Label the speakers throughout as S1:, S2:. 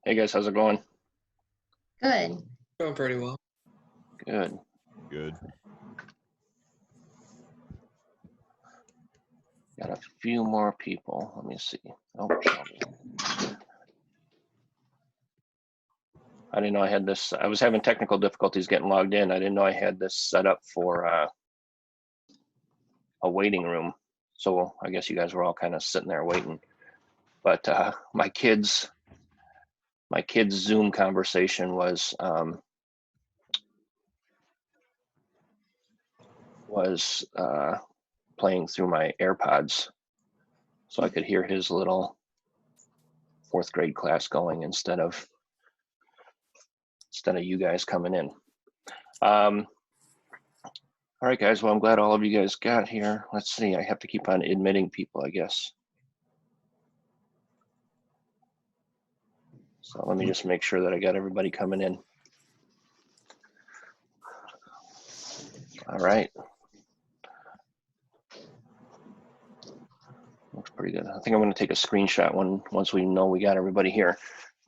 S1: Hey guys, how's it going?
S2: Good.
S3: Going pretty well.
S1: Good.
S4: Good.
S1: Got a few more people. Let me see. Oh, Shelby. I didn't know I had this. I was having technical difficulties getting logged in. I didn't know I had this set up for a waiting room. So I guess you guys were all kind of sitting there waiting. But my kids' Zoom conversation was playing through my AirPods, so I could hear his little fourth grade class going instead of you guys coming in. All right, guys. Well, I'm glad all of you guys got here. Let's see. I have to keep on admitting people, I guess. So let me just make sure that I got everybody coming in. All right. Looks pretty good. I think I'm going to take a screenshot once we know we got everybody here,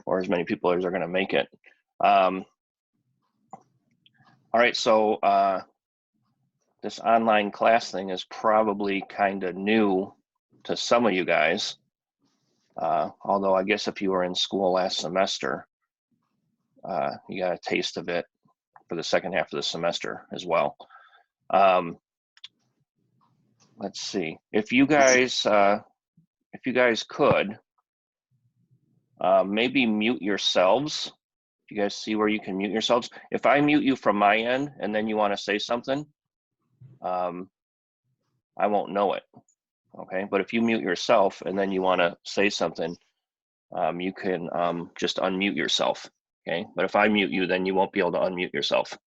S1: or as many people as are going to make it. All right. So this online class thing is probably kind of new to some of you guys. Although I guess if you were in school last semester, you got a taste of it for the second half of the semester as well. Let's see. If you guys could maybe mute yourselves. If you guys see where you can mute yourselves. If I mute you from my end and then you want to say something, I won't know it. Okay, but if you mute yourself and then you want to say something, you can just unmute yourself. Okay, but if I mute you, then you won't be able to unmute yourself.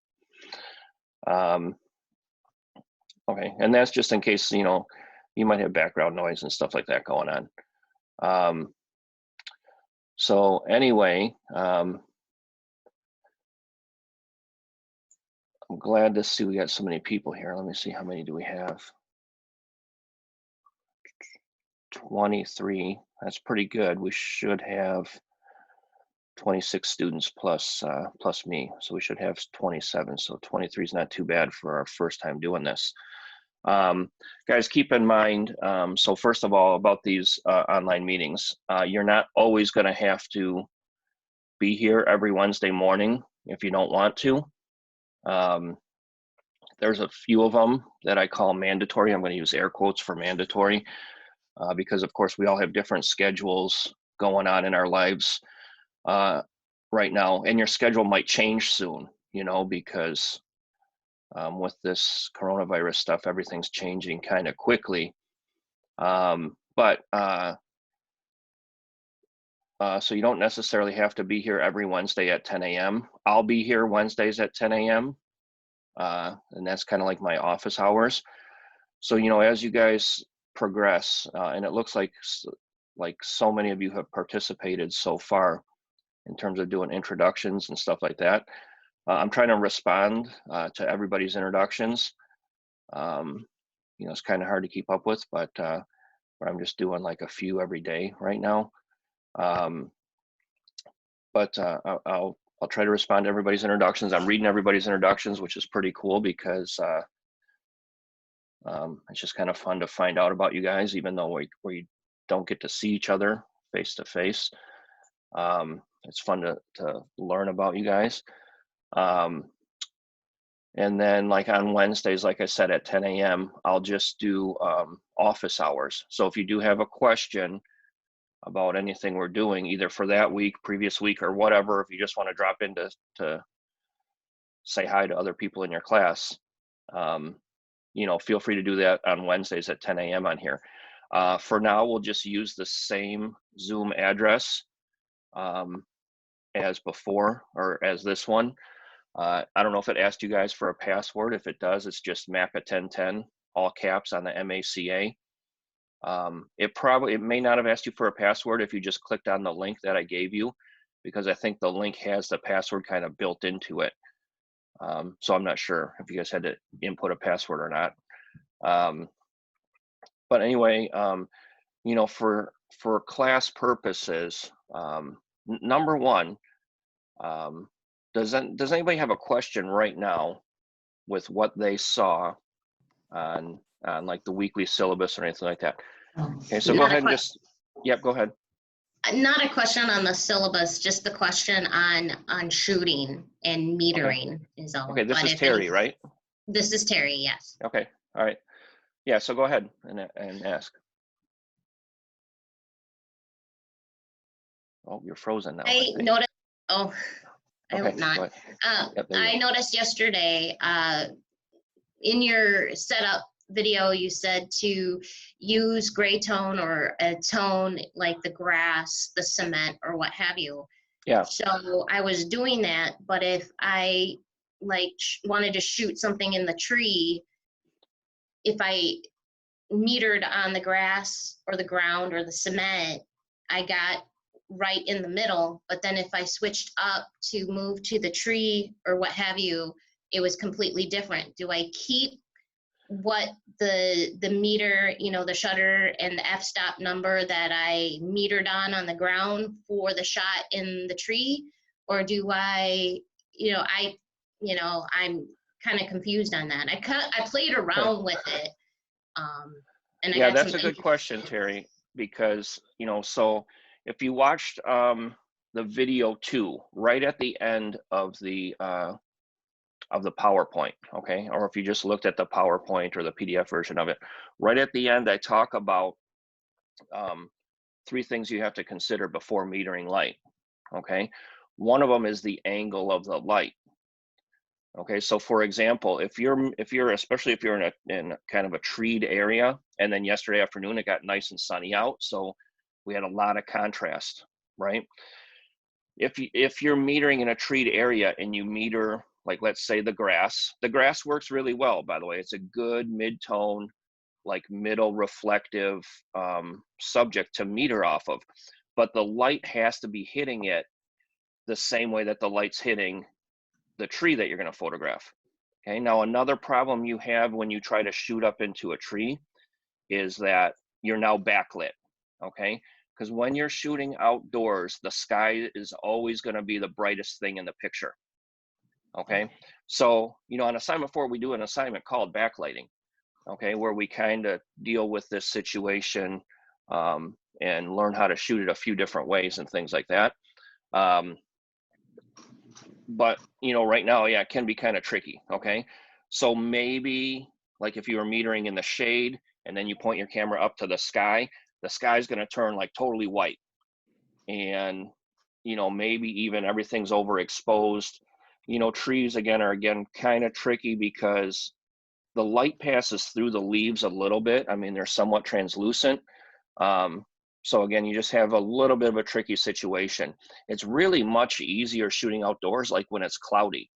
S1: Okay, and that's just in case, you know, you might have background noise and stuff like that going on. So anyway, I'm glad to see we got so many people here. Let me see, how many do we have? 23. That's pretty good. We should have 26 students plus me, so we should have 27. So 23 is not too bad for our first time doing this. Guys, keep in mind, so first of all, about these online meetings, you're not always going to have to be here every Wednesday morning if you don't want to. There's a few of them that I call mandatory. I'm going to use air quotes for mandatory because, of course, we all have different schedules going on in our lives right now, and your schedule might change soon, you know, because with this coronavirus stuff, everything's changing kind of quickly. So you don't necessarily have to be here every Wednesday at 10 a.m. I'll be here Wednesdays at 10 a.m. And that's kind of like my office hours. So, you know, as you guys progress, and it looks like so many of you have participated so far in terms of doing introductions and stuff like that. I'm trying to respond to everybody's introductions. You know, it's kind of hard to keep up with, but I'm just doing like a few every day right now. I'll try to respond to everybody's introductions. I'm reading everybody's introductions, which is pretty cool because it's just kind of fun to find out about you guys, even though we don't get to see each other face to face. It's fun to learn about you guys. And then like on Wednesdays, like I said, at 10 a.m., I'll just do office hours. So if you do have a question about anything we're doing, either for that week, previous week, or whatever, if you just want to drop in to say hi to other people in your class, you know, feel free to do that on Wednesdays at 10 a.m. on here. For now, we'll just use the same Zoom address as before, or as this one. I don't know if it asked you guys for a password. If it does, it's just MACA1010, all caps on the MACA. It may not have asked you for a password if you just clicked on the link that I gave you, because I think the link has the password kind of built into it. So I'm not sure if you guys had to input a password or not. But anyway, you know, for class purposes, Number one, does anybody have a question right now with what they saw on like the weekly syllabus or anything like that? Okay, so go ahead and just, yep, go ahead.
S2: Not a question on the syllabus, just the question on shooting and metering is all.
S1: Okay, this
S2: But
S1: is
S2: if
S1: Terry,
S2: any-
S1: right?
S2: This is Terry, yes.
S1: Okay, all right. Yeah, so go ahead and ask. Oh, you're frozen now, I think.
S2: Noticed, oh, I
S1: Okay,
S2: hope not.
S1: go ahead. Yep, there you
S2: I
S1: go.
S2: noticed yesterday, in your setup video, you said to use gray tone or a tone like the grass, the cement, or what have you.
S1: Yeah.
S2: So I was doing that, but if I wanted to shoot something in the tree, if I metered on the grass or the ground or the cement, I got right in the middle. But then if I switched up to move to the tree or what have you, it was completely different. Do I keep what the meter, the shutter and the f-stop number that I metered on the ground for the shot in the tree? Or do I, I'm kind of confused on that. I played around with it. And I
S1: Yeah,
S2: got
S1: that's
S2: some
S1: a good question, Terry, because, so if you watched the video 2, right at the end of the PowerPoint, okay, or if you just looked at the PowerPoint or the PDF version of it, right at the end, I talk about 3 things you have to consider before metering light, okay? One of them is the angle of the light. Okay, so for example, if you're especially if you're in kind of a treed area, and then yesterday afternoon it got nice and sunny out, so we had a lot of contrast, right? If you're metering in a treed area and you meter, like let's say the grass works really well, by the way. It's a good mid-tone, like middle reflective subject to meter off of, but the light has to be hitting it the same way that the light's hitting the tree that you're going to photograph. Okay, now another problem you have when you try to shoot up into a tree is that you're now backlit, okay? Because when you're shooting outdoors, the sky is always going to be the brightest thing in the picture, okay? So, on assignment 4, we do an assignment called backlighting, okay, where we kind of deal with this situation and learn how to shoot it a few different ways and things like that. But right now, yeah, it can be kind of tricky. Okay, so maybe like if you were metering in the shade and then you point your camera up to the sky is going to turn like totally white, and maybe even everything's overexposed. Trees are kind of tricky because the light passes through the leaves a little bit. I mean, they're somewhat translucent. So again, you just have a little bit of a tricky situation. It's really much easier shooting outdoors, like when it's cloudy,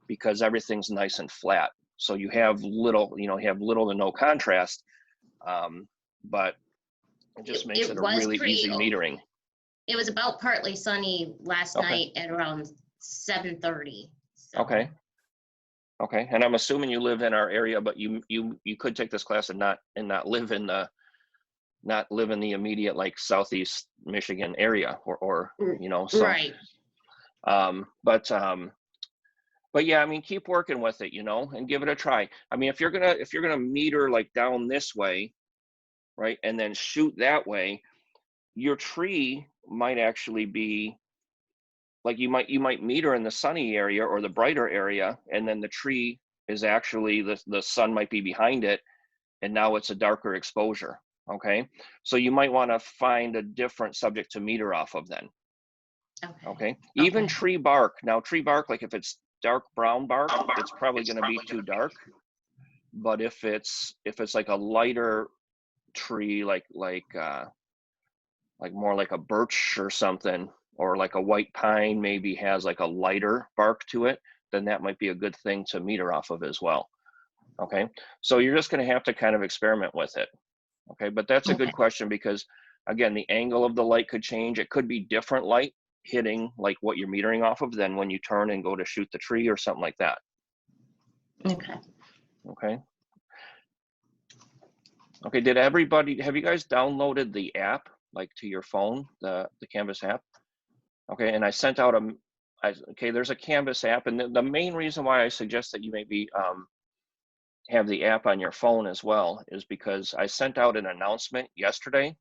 S1: because everything's nice and flat. So you have little to no contrast, but it just makes it a really easy metering.
S2: It was about partly sunny last night at around 7:30. So.
S1: Okay. Okay, and I'm assuming you live in our area, but you could take this class and not live in the immediate like Southeast Michigan area or so.
S2: Right.
S1: But yeah, I mean, keep working with it, and give it a try. I mean, if you're gonna meter like down this way, right, and then shoot that way, your tree might actually be like you might meter in the sunny area or the brighter area, and then the tree is actually the sun might be behind it, and now it's a darker exposure. Okay, so you might want to find a different subject to meter off of then. Okay. Even tree bark. Now, tree bark, like if it's dark brown bark, it's probably going to be too dark. But if it's like a lighter tree, like more like a birch or something, or like a white pine maybe has like a lighter bark to it, then that might be a good thing to meter off of as well. Okay, so you're just going to have to kind of experiment with it. Okay, but that's a good question because, again, the angle of the light could change. It could be different light hitting like what you're metering off of than when you turn and go to shoot the tree or something like that.
S2: Okay.
S1: Okay. Okay, have you guys downloaded the app like to your phone, the Canvas app? Okay, and I sent out okay, there's a Canvas app, and the main reason why I suggest that you maybe have the app on your phone as well is because I sent out an announcement yesterday,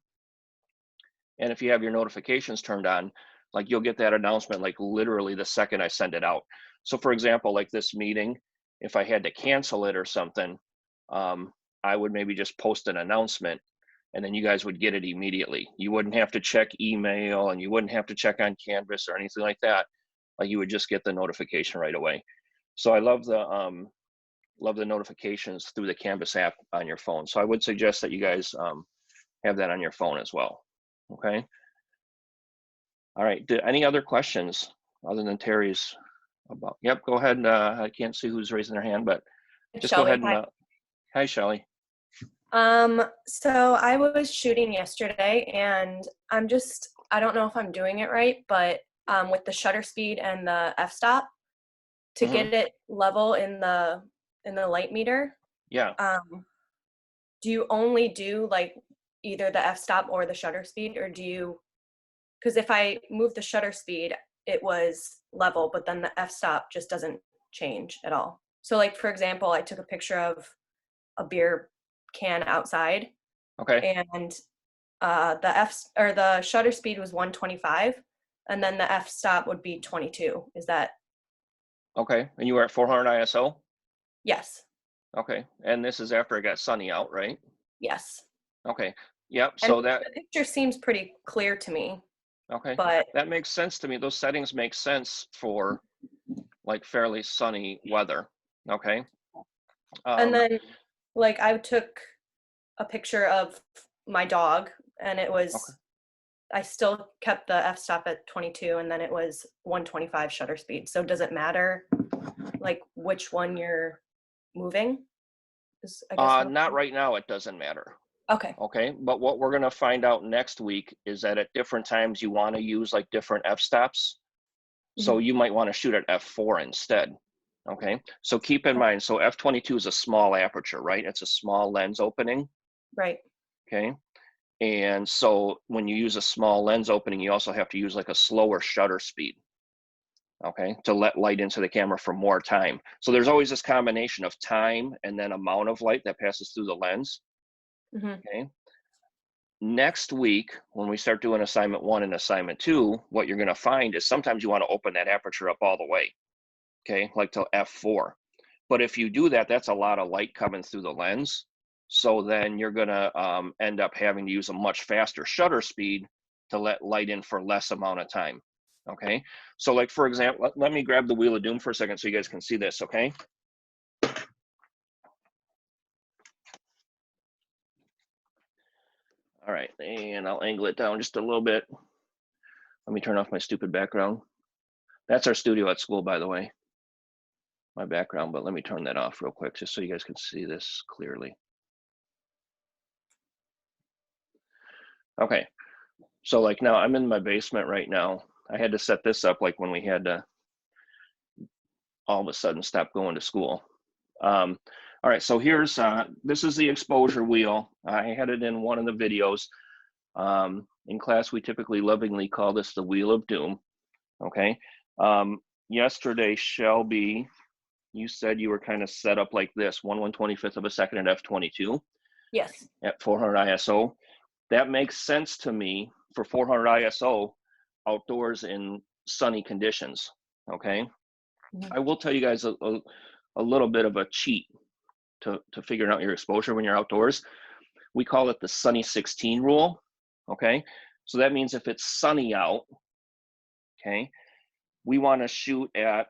S1: and if you have your notifications turned on, like you'll get that announcement like literally the second I send it out. So for example, like this meeting, if I had to cancel it or something, I would maybe just post an announcement and then you guys would get it immediately. You wouldn't have to check email and you wouldn't have to check on Canvas or anything like that. Like you would just get the notification right away. So I love the notifications through the Canvas app on your phone. So I would suggest that you guys have that on your phone as well. Okay. All right. Any other questions other than Terry's about? Yep. Go ahead. I can't see who's raising their hand, but just go
S3: Shelley,
S1: ahead and.
S3: hi.
S1: Hi, Shelly.
S3: So I was shooting yesterday and I don't know if I'm doing it right, but with the shutter speed and the f-stop to get it level in the light meter,
S1: Yeah.
S3: do you only do like either the f-stop or the shutter speed, or do you, because if I move the shutter speed, it was level, but then the f-stop just doesn't change at all. So like, for example, I took a picture of a beer can outside.
S1: Okay.
S3: And the shutter speed was 125, and then the f-stop would be 22. Is that?
S1: Okay. And you were at 400 ISO?
S3: Yes.
S1: Okay. And this is after it got sunny out, right?
S3: Yes.
S1: Okay. Yep.
S3: And
S1: So that
S3: the picture seems pretty clear to me.
S1: okay.
S3: But
S1: That makes sense to me. Those settings make sense for like fairly sunny weather. Okay.
S3: and then like I took a picture of my dog, and it was
S1: Okay.
S3: I still kept the f-stop at 22, and then it was 125 shutter speed. So does it matter like which one you're moving? I guess
S1: Not right now. It doesn't matter.
S3: Okay.
S1: Okay. But what we're going to find out next week is that at different times you want to use like different f-stops. So you might want to shoot at f4 instead. Okay. So keep in mind, so f22 is a small aperture, right? It's a small lens opening.
S3: Right.
S1: Okay. And so when you use a small lens opening, you also have to use like a slower shutter speed. Okay, to let light into the camera for more time. So there's always this combination of time and then amount of light that passes through the lens. Okay. Next week, when we start doing assignment 1 and assignment 2, what you're going to find is sometimes you want to open that aperture up all the way. Okay, like to f4. But if you do that, that's a lot of light coming through the lens. So then you're going to end up having to use a much faster shutter speed to let light in for less amount of time. Okay, so like for example, let me grab the Wheel of Doom for a second so you guys can see this. Okay. All right, and I'll angle it down just a little bit. Let me turn off my stupid background. That's our studio at school, by the way, my background, but let me turn that off real quick just so you guys can see this clearly. Okay, so like now I'm in my basement right now. I had to set this up like when we had to all of a sudden stop going to school. All right, so here's, this is the exposure wheel. I had it in one of the videos. In class, we typically lovingly call this the Wheel of Doom, okay? Yesterday, Shelby, you said you were kind of set up like this, 1/125th of a second at f22.
S3: Yes.
S1: At 400 ISO. That makes sense to me for 400 ISO outdoors in sunny conditions, okay? I will tell you guys a little bit of a cheat to figuring out your exposure when you're outdoors. We call it the sunny 16 rule, okay? So that means if it's sunny out, okay, we want to shoot at,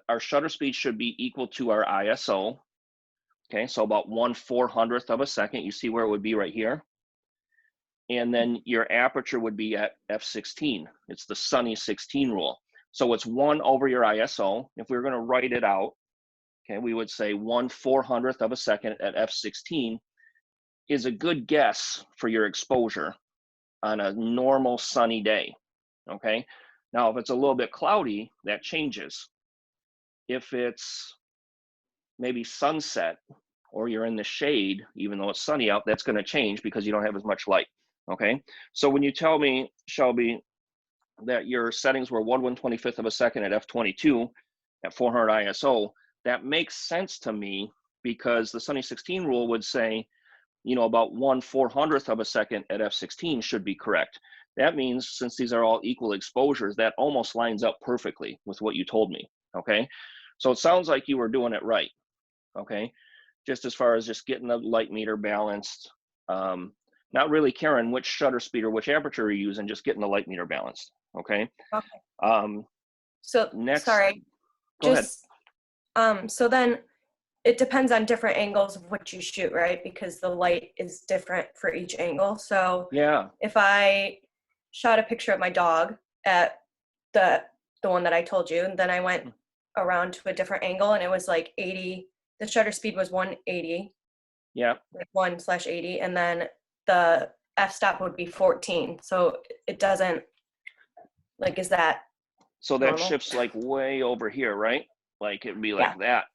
S1: our shutter speed should be equal to our ISO, okay? So about 1/400th of a second. You see where it would be right here? And then your aperture would be at f16. It's the sunny 16 rule. So it's 1 over your ISO. If we were going to write it out, okay, we would say 1/400th of a second at f16 is a good guess for your exposure on a normal sunny day, okay? Now, if it's a little bit cloudy, that changes. If it's maybe sunset or you're in the shade, even though it's sunny out, that's going to change because you don't have as much light, okay? So when you tell me, Shelby, that your settings were 1/125th of a second at f22 at 400 ISO, that makes sense to me because the Sunny 16 rule would say, you know, about 1/400th of a second at f16 should be correct. That means since these are all equal exposures, that almost lines up perfectly with what you told me, okay? So it sounds like you were doing it right, okay? Just as far as just getting the light meter balanced, not really caring which shutter speed or which aperture you're using, just getting the light meter balanced, okay?
S3: Okay. So
S1: Next,
S3: sorry,
S1: go ahead.
S3: So then it depends on different angles of what you shoot, right? Because the light is different for each angle. So
S1: Yeah,
S3: if I shot a picture of my dog at the one that I told you, and then I went around to a different angle and it was like 80, the shutter speed was 180,
S1: yeah.
S3: like 1/80, and then the f-stop would be 14. So it doesn't, like, is that
S1: So that
S3: normal?
S1: shifts like way over here, right? Like it'd be like
S3: Yeah.
S1: that,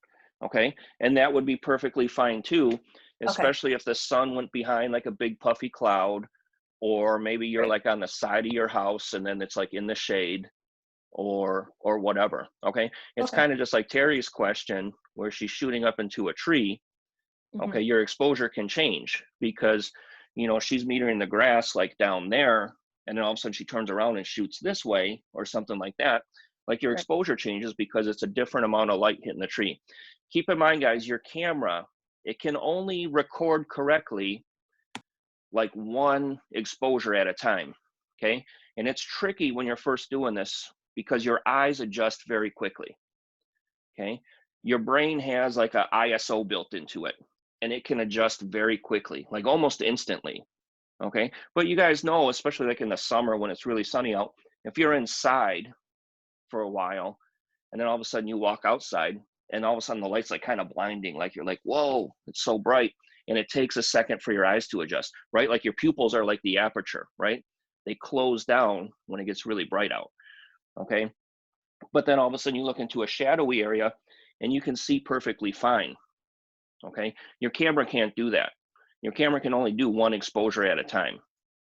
S1: okay? And that would be perfectly fine too,
S3: Okay.
S1: especially if the sun went behind like a big puffy cloud, or maybe you're
S3: Right.
S1: like on the side of your house and then it's like in the shade or whatever, okay? It's
S3: Okay.
S1: kind of just like Terry's question where she's shooting up into a tree, okay? Your exposure can change because, you know, she's metering the grass like down there, and then all of a sudden she turns around and shoots this way or something like that. Like your
S3: Right.
S1: exposure changes because it's a different amount of light hitting the tree. Keep in mind, guys, your camera, it can only record correctly like one exposure at a time, okay? And it's tricky when you're first doing this because your eyes adjust very quickly, okay? Your brain has like a ISO built into it, and it can adjust very quickly, like almost instantly, okay? But you guys know, especially like in the summer when it's really sunny out, if you're inside for a while and then all of a sudden you walk outside and all of a sudden the light's like kind of blinding, like you're like, whoa, it's so bright, and it takes a second for your eyes to adjust, right? Like your pupils are like the aperture, right? They close down when it gets really bright out, okay? But then all of a sudden you look into a shadowy area and you can see perfectly fine, okay? Your camera can't do that. Your camera can only do one exposure at a time,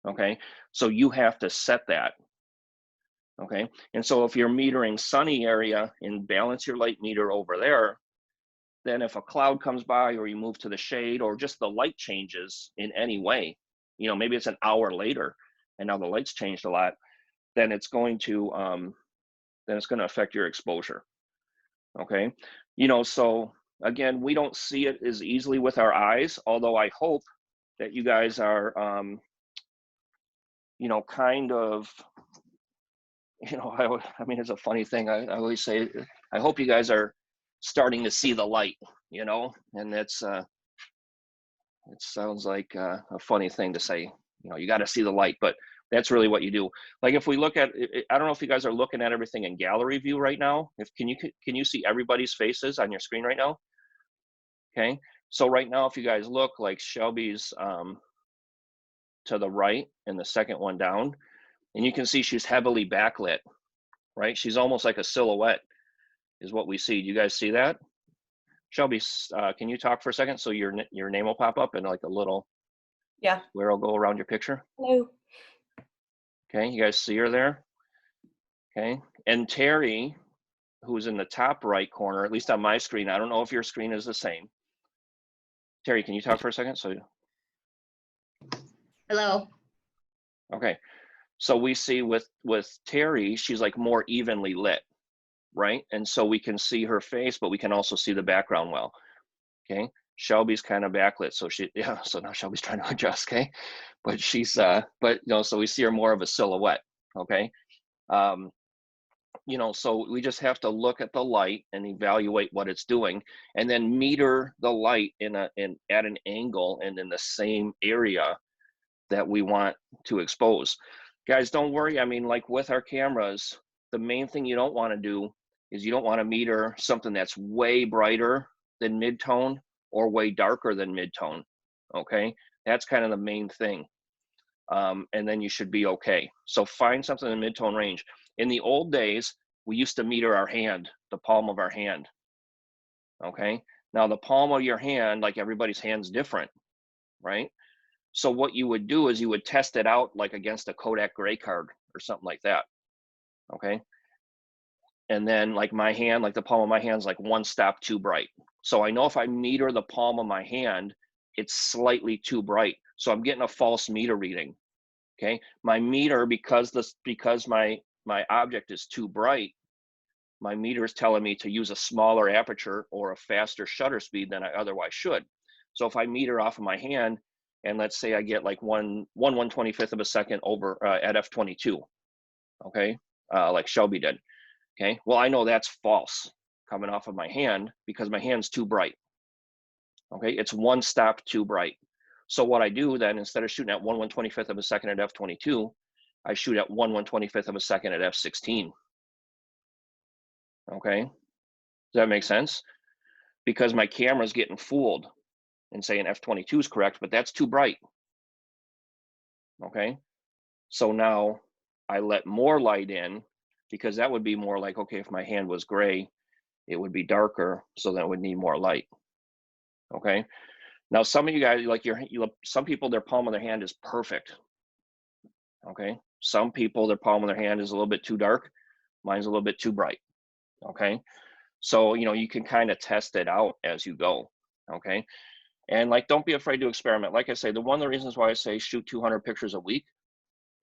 S1: okay? So you have to set that, okay? And so if you're metering sunny area and balance your light meter over there, then if a cloud comes by or you move to the shade or just the light changes in any way, you know, maybe it's an hour later and now the light's changed a lot, then it's going to affect your exposure, okay? You know, so again, we don't see it as easily with our eyes, although I hope that you guys are, you know, kind of, you know, I mean, it's a funny thing. I always say, I hope you guys are starting to see the light, you know, and that's, it sounds like a funny thing to say, you know, you got to see the light, but that's really what you do. Like if we look at, I don't know if you guys are looking at everything in gallery view right now. Can you see everybody's faces on your screen right now? Okay. So right now, if you guys look, like Shelby's to the right and the second one down, and you can see she's heavily backlit, right? She's almost like a silhouette is what we see. Do you guys see that? Shelby, can you talk for a second so your name will pop up and like a little square will go around your picture?
S3: Hello.
S1: Okay, you guys see her there? Okay, and Terry, who's in the top right corner, at least on my screen, I don't know if your screen is the same. Terry, can you talk for a second? So,
S2: Hello.
S1: okay, so we see with Terry, she's like more evenly lit, right? And so we can see her face, but we can also see the background well. Okay, Shelby's kind of backlit, so so now Shelby's trying to adjust, okay? But she's but you know, so we see her more of a silhouette, okay? You know, so we just have to look at the light and evaluate what it's doing, and then meter the light at an angle and in the same area that we want to expose. Guys, don't worry. I mean, like with our cameras, the main thing you don't want to do is you don't want to meter something that's way brighter than mid-tone or way darker than mid-tone, okay? That's kind of the main thing. And then you should be okay. So find something in the mid-tone range. In the old days, we used to meter our hand, the palm of our hand, okay? Now the palm of your hand, like everybody's hand's different, right? So what you would do is you would test it out like against a Kodak gray card or something like that, okay? And then like my hand, like the palm of my hand is like one stop too bright. So I know if I meter the palm of my hand, it's slightly too bright. So I'm getting a false meter reading, okay? My meter, because my object is too bright, my meter is telling me to use a smaller aperture or a faster shutter speed than I otherwise should. So if I meter off of my hand, and let's say I get like 1/125th of a second over at f/22, okay, like Shelby did, okay? Well, I know that's false coming off of my hand because my hand's too bright, okay? It's one stop too bright. So what I do then, instead of shooting at 1/125th of a second at f/22, I shoot at 1/125th of a second at f/16. Okay, does that make sense? Because my camera's getting fooled and saying f/22 is correct, but that's too bright. Okay, so now I let more light in, because that would be more like, okay, if my hand was gray, it would be darker, so that would need more light. Okay, now some of you guys, like some people, their palm of their hand is perfect. Okay, some people, their palm of their hand is a little bit too dark. Mine's a little bit too bright. Okay, so you can kind of test it out as you go. Okay, and like, don't be afraid to experiment. Like I say, one of the reasons why I say shoot 200 pictures a week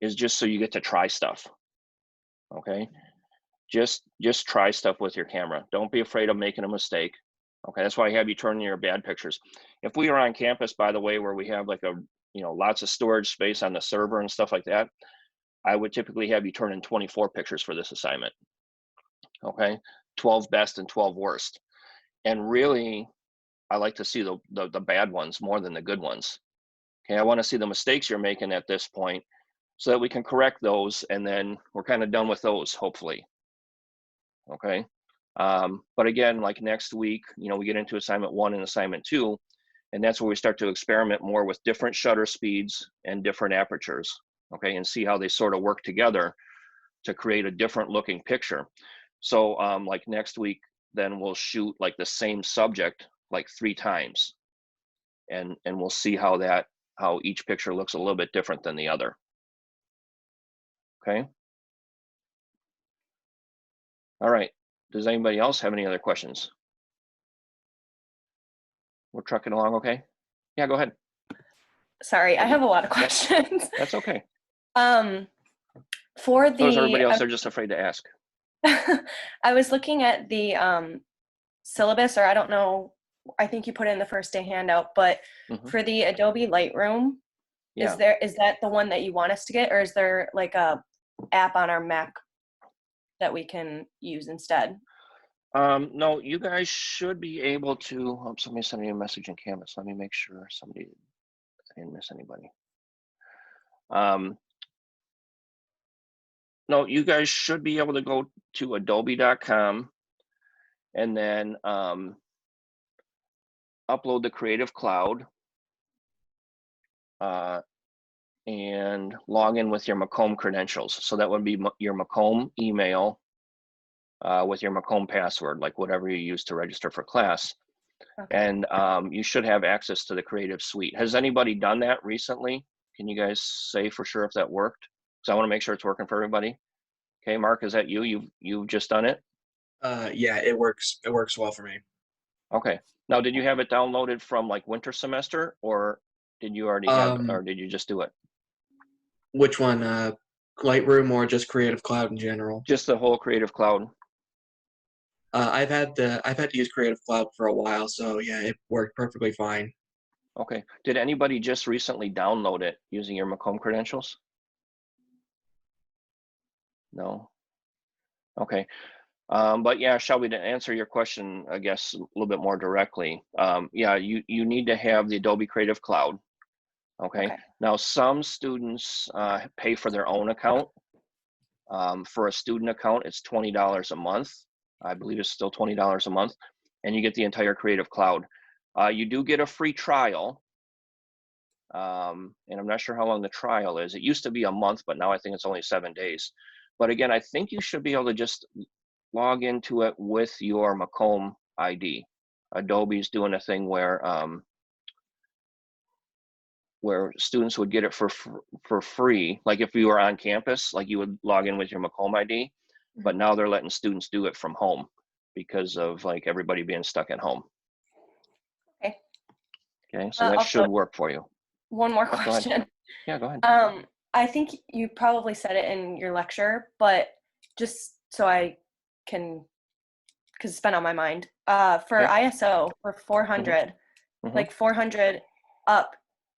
S1: is just so you get to try stuff. Okay, just try stuff with your camera. Don't be afraid of making a mistake. Okay, that's why I have you turn in your bad pictures. If we are on campus, by the way, where we have like lots of storage space on the server and stuff like that, I would typically have you turn in 24 pictures for this assignment. Okay, 12 best and 12 worst. And really, I like to see the bad ones more than the good ones. Okay, I want to see the mistakes you're making at this point so that we can correct those, and then we're kind of done with those, hopefully. Okay, but again, like next week, we get into assignment 1 and assignment 2, and that's where we start to experiment more with different shutter speeds and different apertures, okay, and see how they sort of work together to create a different looking picture. So like next week, then we'll shoot like the same subject like 3 times, and we'll see how each picture looks a little bit different than the other. Okay. All right. Does anybody else have any other questions? We're trucking along okay? Yeah, go ahead.
S3: Sorry, I have a lot of questions.
S1: That's okay.
S3: For the
S1: So is everybody else, they're just afraid to ask.
S3: I was looking at the syllabus, or I don't know, I think you put it in the first day handout, but for the Adobe Lightroom,
S1: yeah.
S3: is that the one that you want us to get, or is there like a app on our Mac that we can use instead?
S1: No, you guys should be able to. Somebody sent me a message in Canvas. Let me make sure I didn't miss anybody. No, you guys should be able to go to adobe.com and then upload the Creative Cloud and log in with your Macomb credentials. So that would be your Macomb email with your Macomb password, like whatever you use to register for class. Okay. And you should have access to the Creative Suite. Has anybody done that recently? Can you guys say for sure if that worked? Because I want to make sure it's working for everybody. Okay, Mark, is that you? You've just done it?
S4: Yeah, it works. It works well for me.
S1: Okay. Now, did you have it downloaded from like winter semester, or did you already have, or did you just do it?
S4: Which one? Lightroom or just Creative Cloud in general?
S1: Just the whole Creative Cloud.
S4: I've had to use Creative Cloud for a while, so yeah, it worked perfectly fine.
S1: Okay. Did anybody just recently download it using your Macomb credentials? No. Okay. But yeah, Shelby, to answer your question, I guess, a little bit more directly, yeah, you need to have the Adobe Creative Cloud. Okay. Now, some students pay for their own account. For a student account, it's $20 a month. I believe it's still $20 a month, and you get the entire Creative Cloud. You do get a free trial, and I'm not sure how long the trial is. It used to be a month, but now I think it's only 7 days. But again, I think you should be able to just log into it with your Macomb ID. Adobe's doing a thing where students would get it for free. Like if you were on campus, like you would log in with your Macomb ID. but now they're letting students do it from home because of like everybody being stuck at home.
S3: Okay.
S1: Okay, so that
S3: Also,
S1: should work for you.
S3: one more
S1: Oh, go ahead.
S3: question.
S1: Yeah, go ahead.
S3: I think you probably said it in your lecture, but just so I can, because it's been on my mind. For
S1: Okay.
S3: ISO, for 400,
S1: Mhm.
S3: like 400 up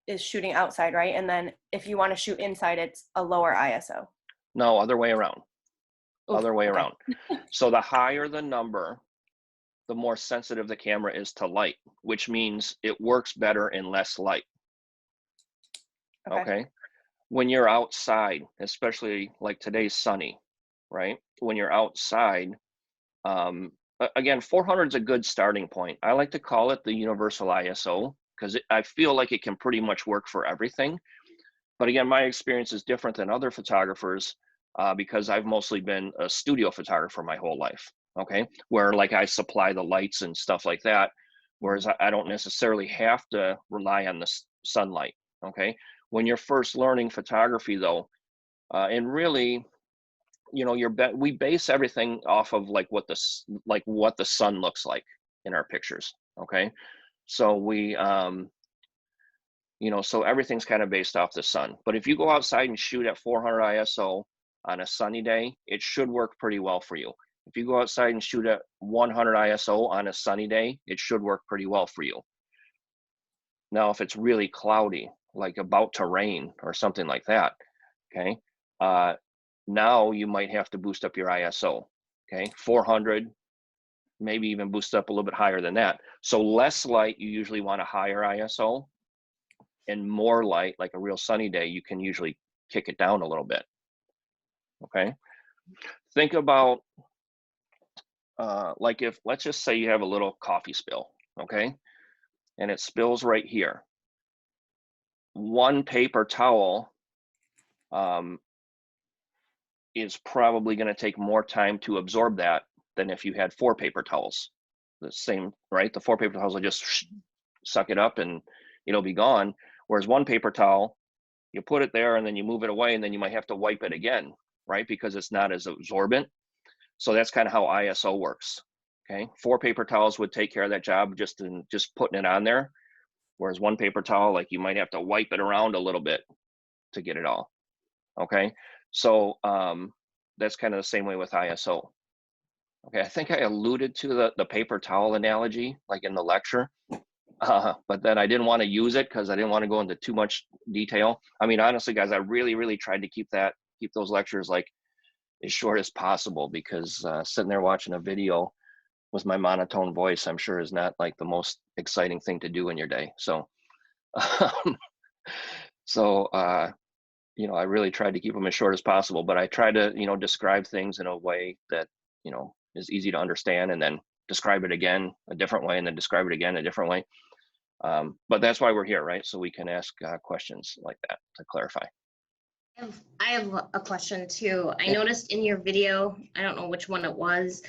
S3: is shooting outside, right? And then if you want to shoot inside, it's a lower ISO.
S1: No, other way around.
S3: Oof,
S1: Other way
S3: okay.
S1: around. So the higher the number, the more sensitive the camera is to light, which means it works better in less light. Okay. When you're outside, especially like today's sunny, right? When you're outside, again, 400 is a good starting point. I like to call it the universal ISO because I feel like it can pretty much work for everything. But again, my experience is different than other photographers because I've mostly been a studio photographer my whole life. Okay, where like I supply the lights and stuff like that, whereas I don't necessarily have to rely on the sunlight. Okay, when you're first learning photography though, and really, you know, we base everything off of like what the sun looks like in our pictures. Okay, so we you know, so everything's kind of based off the sun. But if you go outside and shoot at 400 ISO on a sunny day, it should work pretty well for you. If you go outside and shoot at 100 ISO on a sunny day, it should work pretty well for you. Now, if it's really cloudy, like about to rain or something like that, okay, now you might have to boost up your ISO, okay, 400, maybe even boost up a little bit higher than that. So less light, you usually want a higher ISO, and more light, like a real sunny day, you can usually kick it down a little bit. Okay. Think about like if, let's just say you have a little coffee spill, okay, and it spills right here. One paper towel is probably going to take more time to absorb that than if you had 4 paper towels. The same, right? The 4 paper towels will just suck it up and it'll be gone. Whereas one paper towel, you put it there and then you move it away and then you might have to wipe it again, right? Because it's not as absorbent. So that's kind of how ISO works. Okay, 4 paper towels would take care of that job just putting it on there. Whereas one paper towel, like you might have to wipe it around a little bit to get it all. Okay, so that's kind of the same way with ISO. Okay, I think I alluded to the paper towel analogy like in the lecture. But then I didn't want to use it because I didn't want to go into too much detail. I mean, honestly, guys, I really tried to keep those lectures like as short as possible because sitting there watching a video with my monotone voice, I'm sure is not like the most exciting thing to do in your day. So, you know, I really tried to keep them as short as possible, but I try to, you know, describe things in a way that, you know, is easy to understand and then describe it again a different way and then describe it again a different way. But that's why we're here, right? So we can ask questions like that to clarify.
S2: I have a question too. I
S1: Yeah.
S2: noticed in your video, I don't know which one it was,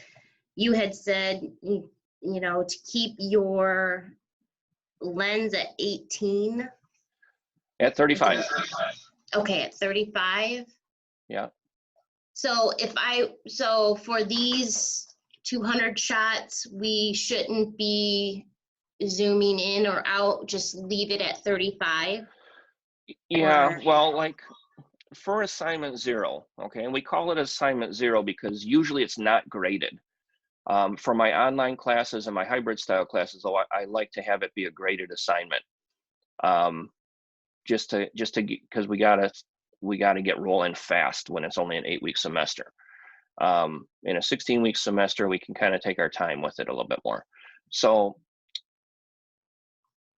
S2: you had said, you know, to keep your lens at 18.
S1: At 35.
S2: Okay, at 35.
S1: Yeah.
S2: So so for these 200 shots, we shouldn't be zooming in or out, just leave it at 35?
S1: Yeah,
S2: Or-
S1: well, like for assignment 0, okay, and we call it assignment 0 because usually it's not graded. For my online classes and my hybrid style classes, though, I like to have it be a graded assignment. Just to because we gotta get rolling fast when it's only an 8-week semester. In a 16-week semester, we can kind of take our time with it a little bit more. So,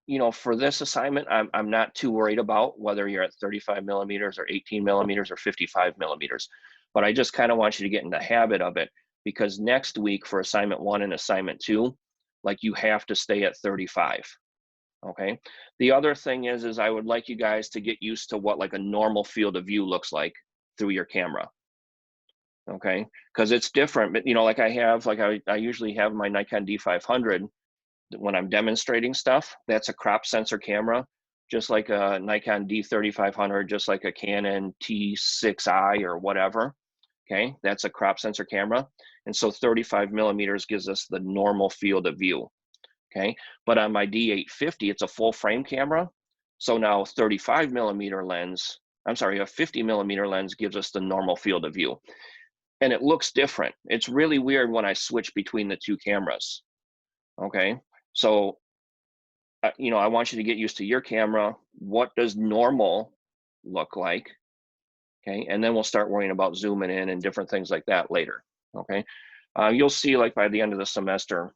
S1: you know, for this assignment, I'm not too worried about whether you're at 35 millimeters or 18 millimeters or 55 millimeters, but I just kind of want you to get in the habit of it because next week for assignment 1 and assignment 2, like you have to stay at 35. Okay. The other thing is I would like you guys to get used to what like a normal field of view looks like through your camera. Okay. Because it's different, but you know, like I usually have my Nikon D500 when I'm demonstrating stuff. That's a crop sensor camera, just like a Nikon D3500, just like a Canon T6i or whatever. Okay, that's a crop sensor camera. And so 35 millimeters gives us the normal field of view. Okay, but on my D850, it's a full frame camera. So now 35 millimeter lens, I'm sorry, a 50 millimeter lens gives us the normal field of view. And it looks different. It's really weird when I switch between the two cameras. Okay, so, you know, I want you to get used to your camera. What does normal look like? Okay, and then we'll start worrying about zooming in and different things like that later. Okay, you'll see like by the end of the semester,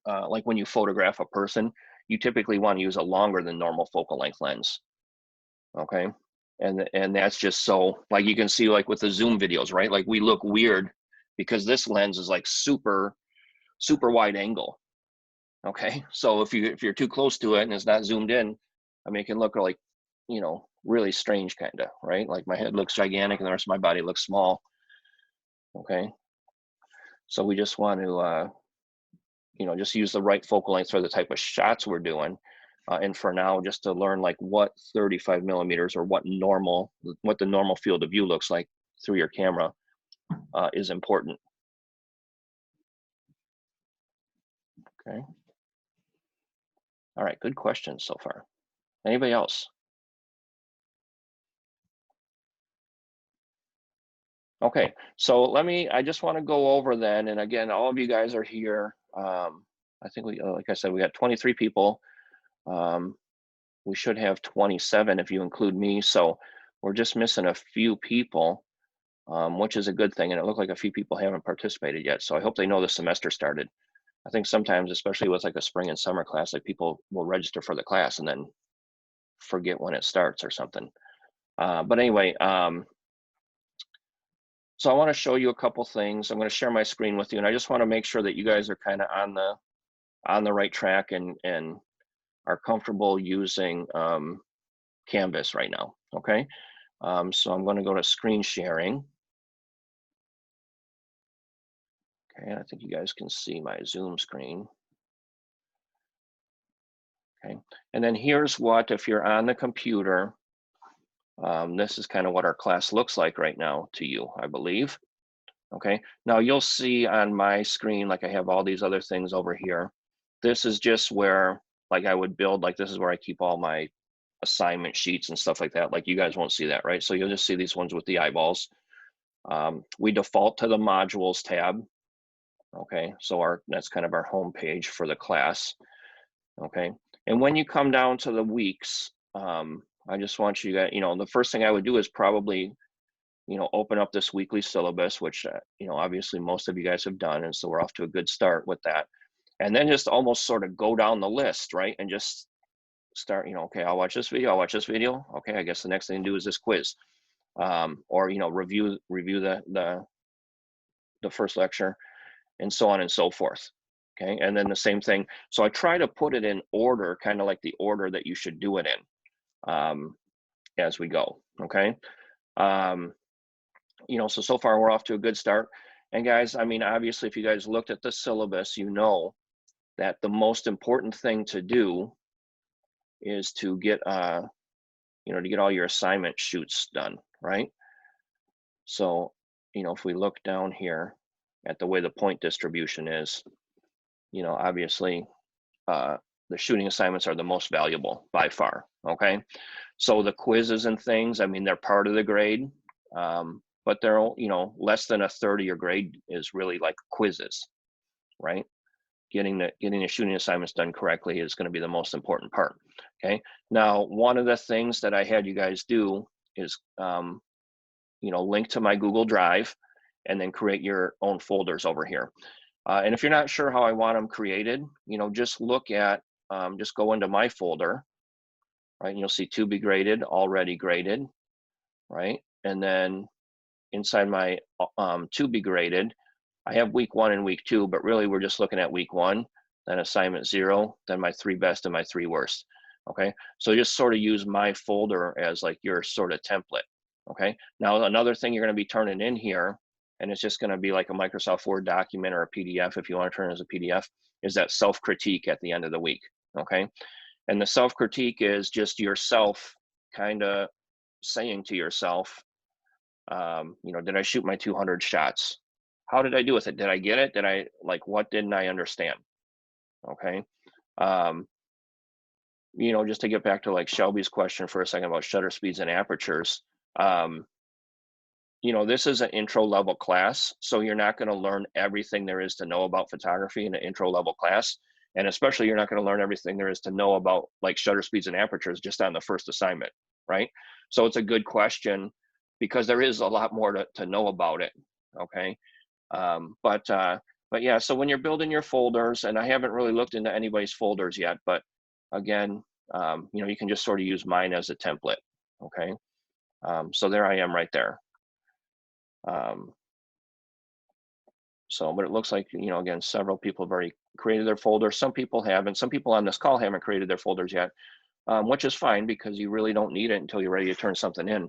S1: like when you photograph a person, you typically want to use a longer than normal focal length lens. Okay, and that's just so, like you can see like with the zoom videos, right? Like we look weird because this lens is like super wide angle. Okay, so if you're too close to it and it's not zoomed in, I mean, it can look like, you know, really strange kind of, right? Like my head looks gigantic and the rest of my body looks small. Okay, so we just want to you know, just use the right focal length for the type of shots we're doing. And for now, just to learn like what 35 millimeters or what the normal field of view looks like through your camera is important. Okay. All right, good questions so far. Anybody else? Okay, so I just want to go over then, and again, all of you guys are here. I think like I said, we got 23 people. We should have 27 if you include me, so we're just missing a few people, which is a good thing, and it looked like a few people haven't participated yet, so I hope they know the semester started. I think sometimes, especially with like a spring and summer class, like people will register for the class and then forget when it starts or something. But anyway, so I want to show you a couple things. I'm going to share my screen with you, and I just want to make sure that you guys are kind of on the right track and are comfortable using Canvas right now. Okay, so I'm going to go to screen sharing. Okay, I think you guys can see my Zoom screen. Okay, and then here's what, if you're on the computer, this is kind of what our class looks like right now to you, I believe. Okay, now you'll see on my screen, like I have all these other things over here. This is just where, like I would build, like this is where I keep all my assignment sheets and stuff like that. Like you guys won't see that, right? So you'll just see these ones with the eyeballs. We default to the modules tab. Okay, so that's kind of our home page for the class. Okay, and when you come down to the weeks, I just want you to, you know, the first thing I would do is probably, you know, open up this weekly syllabus, which, you know, obviously most of you guys have done. And so we're off to a good start with that. And then just almost sort of go down the list, right? And just start, you know, okay, I'll watch this video, I'll watch this video. Okay, I guess the next thing to do is this quiz. Or, you know, review the first lecture and so on and so forth. Okay, and then the same thing. So I try to put it in order, kind of like the order that you should do it in as we go, okay? You know, so far we're off to a good start. And guys, I mean, obviously, if you guys looked at the syllabus, you know that the most important thing to do is to get, you know, to get all your assignment shoots done, right? So, you know, if we look down here at the way the point distribution is, you know, obviously, the shooting assignments are the most valuable by far, okay? So the quizzes and things, I mean, they're part of the grade, but they're, you know, less than a third of your grade is really like quizzes, right? Getting the shooting assignments done correctly is going to be the most important part. Okay. Now, one of the things that I had you guys do is, you know, link to my Google Drive and then create your own folders over here. And if you're not sure how I want them created, you know, just look at, just go into my folder, right? And you'll see to be graded, already graded, right? And then inside my to be graded, I have week 1 and week 2, but really we're just looking at week 1, then assignment 0, then my 3 best and my 3 worst. Okay, so just sort of use my folder as like your sort of template. Okay, now another thing you're going to be turning in here, and it's just going to be like a Microsoft Word document or a PDF if you want to turn it as a PDF, is that self-critique at the end of the week. Okay, and the self-critique is just yourself kind of saying to yourself, You know, did I shoot my 200 shots? How did I do with it? Did I get it? Did I, like, what didn't I understand? Okay. You know, just to get back to like Shelby's question for a second about shutter speeds and apertures, you know, this is an intro level class, so you're not going to learn everything there is to know about photography in an intro level class. And especially you're not going to learn everything there is to know about like shutter speeds and apertures just on the first assignment, right? So it's a good question because there is a lot more to know about it, okay? But yeah, so when you're building your folders, and I haven't really looked into anybody's folders yet, but again, you know, you can just sort of use mine as a template, okay? So there I am right there. So, but it looks like, you know, again, several people have already created their folders. Some people haven't. Some people on this call haven't created their folders yet, which is fine because you really don't need it until you're ready to turn something in.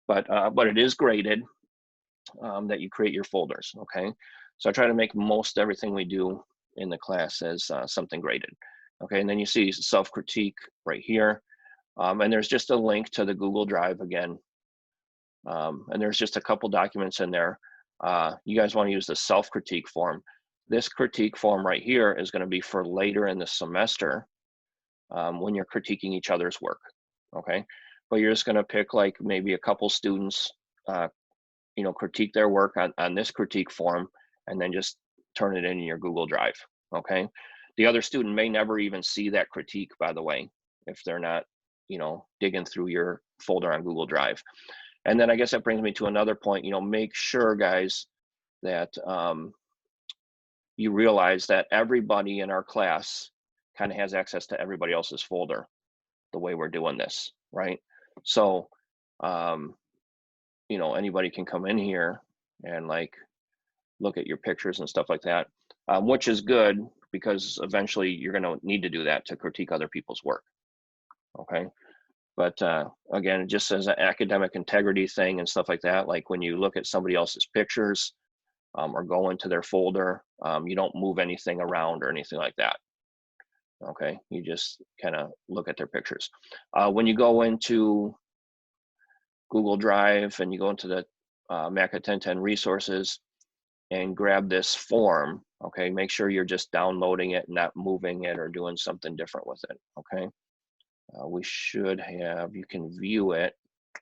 S1: But it is graded that you create your folders, okay? So I try to make most everything we do in the class as something graded, okay? And then you see self-critique right here. And there's just a link to the Google Drive again. And there's just a couple documents in there. You guys want to use the self-critique form. This critique form right here is going to be for later in the semester when you're critiquing each other's work, okay? But you're just going to pick like maybe a couple students, you know, critique their work on this critique form and then just turn it in your Google Drive, okay? The other student may never even see that critique, by the way, if they're not, you know, digging through your folder on Google Drive. And then I guess that brings me to another point, you know, make sure, guys, that you realize that everybody in our class kind of has access to everybody else's folder the way we're doing this, right? So, you know, anybody can come in here and like look at your pictures and stuff like that, which is good because eventually you're going to need to do that to critique other people's work, okay? But again, just as an academic integrity thing and stuff like that, like when you look at somebody else's pictures or go into their folder, you don't move anything around or anything like that. Okay, you just kind of look at their pictures. When you go into Google Drive and you go into the MACA 1010 resources and grab this form, okay, make sure you're just downloading it, not moving it or doing something different with it, okay? We should have, you can view it. I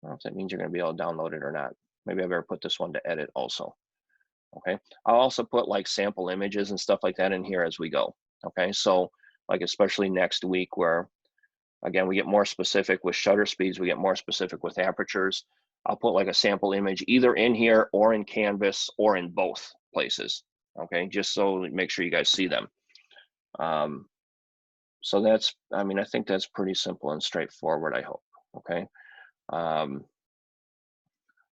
S1: don't know if that means you're going to be able to download it or not. Maybe I better put this one to edit also. Okay. I'll also put like sample images and stuff like that in here as we go. Okay. So like, especially next week where, again, we get more specific with shutter speeds, we get more specific with apertures. I'll put like a sample image either in here or in Canvas or in both places. Okay. Just so make sure you guys see them. So that's, I mean, I think that's pretty simple and straightforward, I hope, okay?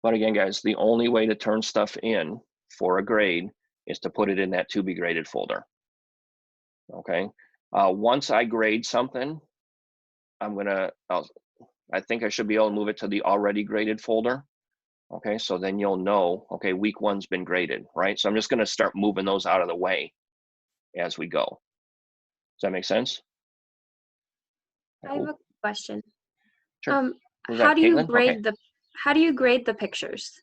S1: But again, guys, the only way to turn stuff in for a grade is to put it in that to be graded folder, okay? Once I grade something, I think I should be able to move it to the already graded folder, okay? So then you'll know, okay, week one's been graded, right? So I'm just gonna start moving those out of the way as we go. Does that make sense?
S5: I have a question.
S1: Sure.
S5: How do you
S1: Caitlin?
S5: grade the pictures?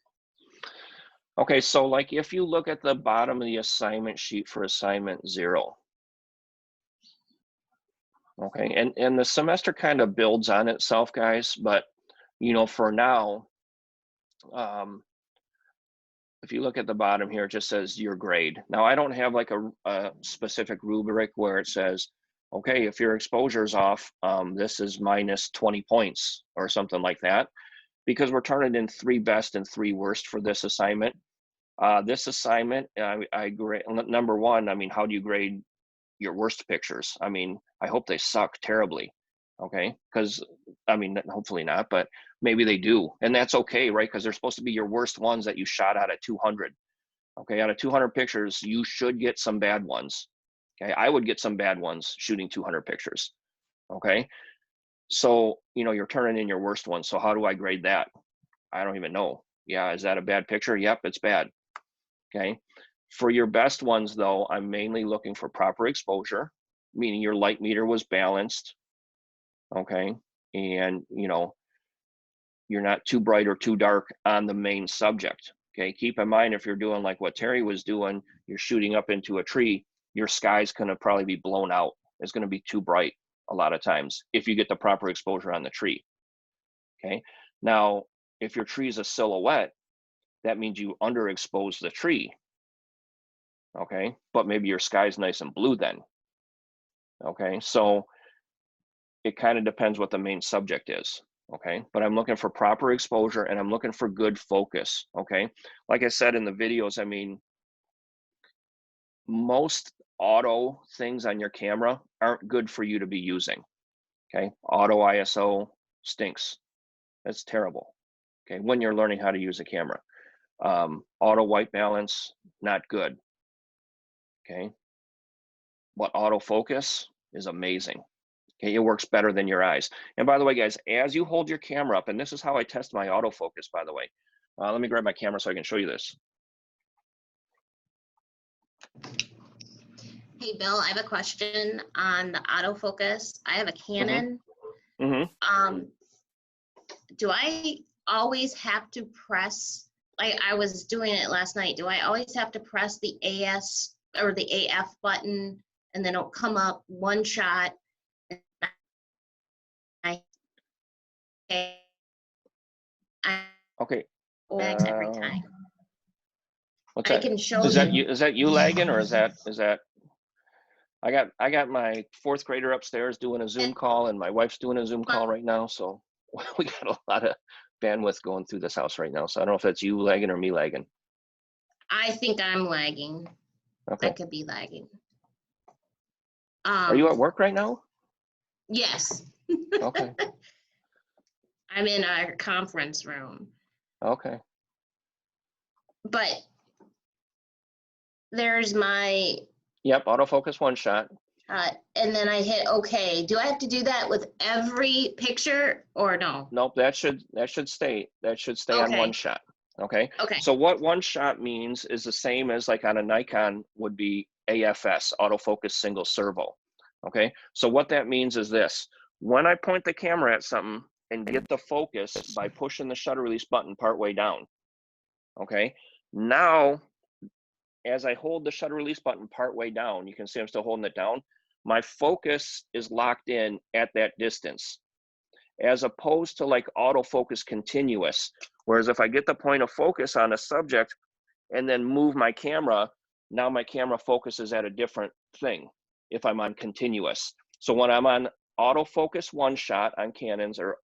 S1: Okay, so like if you look at the bottom of the assignment sheet for assignment 0, okay, and the semester kind of builds on itself, guys, but you know, for now, if you look at the bottom here, it just says your grade. Now I don't have like a specific rubric where it says, okay, if your exposure is off, this is minus 20 points or something like that, because we're turning in 3 best and 3 worst for this assignment. This assignment, I grade, number one, I mean, how do you grade your worst pictures? I mean, I hope they suck terribly, okay? Because, I mean, hopefully not, but maybe they do. And that's okay, right? Because they're supposed to be your worst ones that you shot out of 200. Okay, out of 200 pictures, you should get some bad ones. Okay, I would get some bad ones shooting 200 pictures. Okay, so, you know, you're turning in your worst ones. So how do I grade that? I don't even know. Yeah, is that a bad picture? Yep, it's bad. Okay, for your best ones though, I'm mainly looking for proper exposure, meaning your light meter was balanced. Okay, and you know, you're not too bright or too dark on the main subject. Okay, keep in mind, if you're doing like what Terry was doing, you're shooting up into a tree, your sky's gonna probably be blown out. It's gonna be too bright a lot of times if you get the proper exposure on the tree. Okay, now if your tree is a silhouette, that means you underexpose the tree. Okay, but maybe your sky's nice and blue then. Okay, so it kind of depends what the main subject is. Okay, but I'm looking for proper exposure and I'm looking for good focus. Okay, like I said in the videos, I mean, most auto things on your camera aren't good for you to be using. Okay, auto ISO stinks. That's terrible. Okay, when you're learning how to use a camera. Auto white balance, not good. Okay, but autofocus is amazing. Okay, it works better than your eyes. And by the way, guys, as you hold your camera up, and this is how I test my autofocus, by the way. Let me grab my camera so I can show you this.
S2: Hey, Bill, I have a question on the autofocus. I have a Canon. Do I always have to press, like I was doing it last night, do I always have to press the AS or the AF button and then it'll come up one shot?
S1: Okay.
S2: Every time.
S1: What's
S2: I
S1: that?
S2: can show
S1: Is that
S2: you.
S1: you? Is that you lagging, or is that? I got my fourth grader upstairs doing a Zoom call, and my wife's doing a Zoom call right now. So we got a lot of bandwidth going through this house right now. So I don't know if that's you lagging or me lagging.
S2: I think I'm lagging.
S1: Okay.
S2: I could be lagging.
S1: Are you at work right now?
S2: Yes.
S1: Okay.
S2: I'm in our conference room.
S1: Okay.
S2: But there's my,
S1: Yep, autofocus one shot.
S2: and then I hit OK. Do I have to do that with every picture or no?
S1: Nope, that should stay on one
S2: Okay.
S1: shot. Okay.
S2: Okay.
S1: So what one shot means is the same as like on a Nikon would be AFS, autofocus single servo. Okay. So what that means is this: when I point the camera at something and get the focus by pushing the shutter release button partway down. Okay. Now, as I hold the shutter release button partway down, you can see I'm still holding it down. My focus is locked in at that distance, as opposed to like autofocus continuous. Whereas if I get the point of focus on a subject and then move my camera, now my camera focuses at a different thing if I'm on continuous. So when I'm on autofocus one shot on Canons or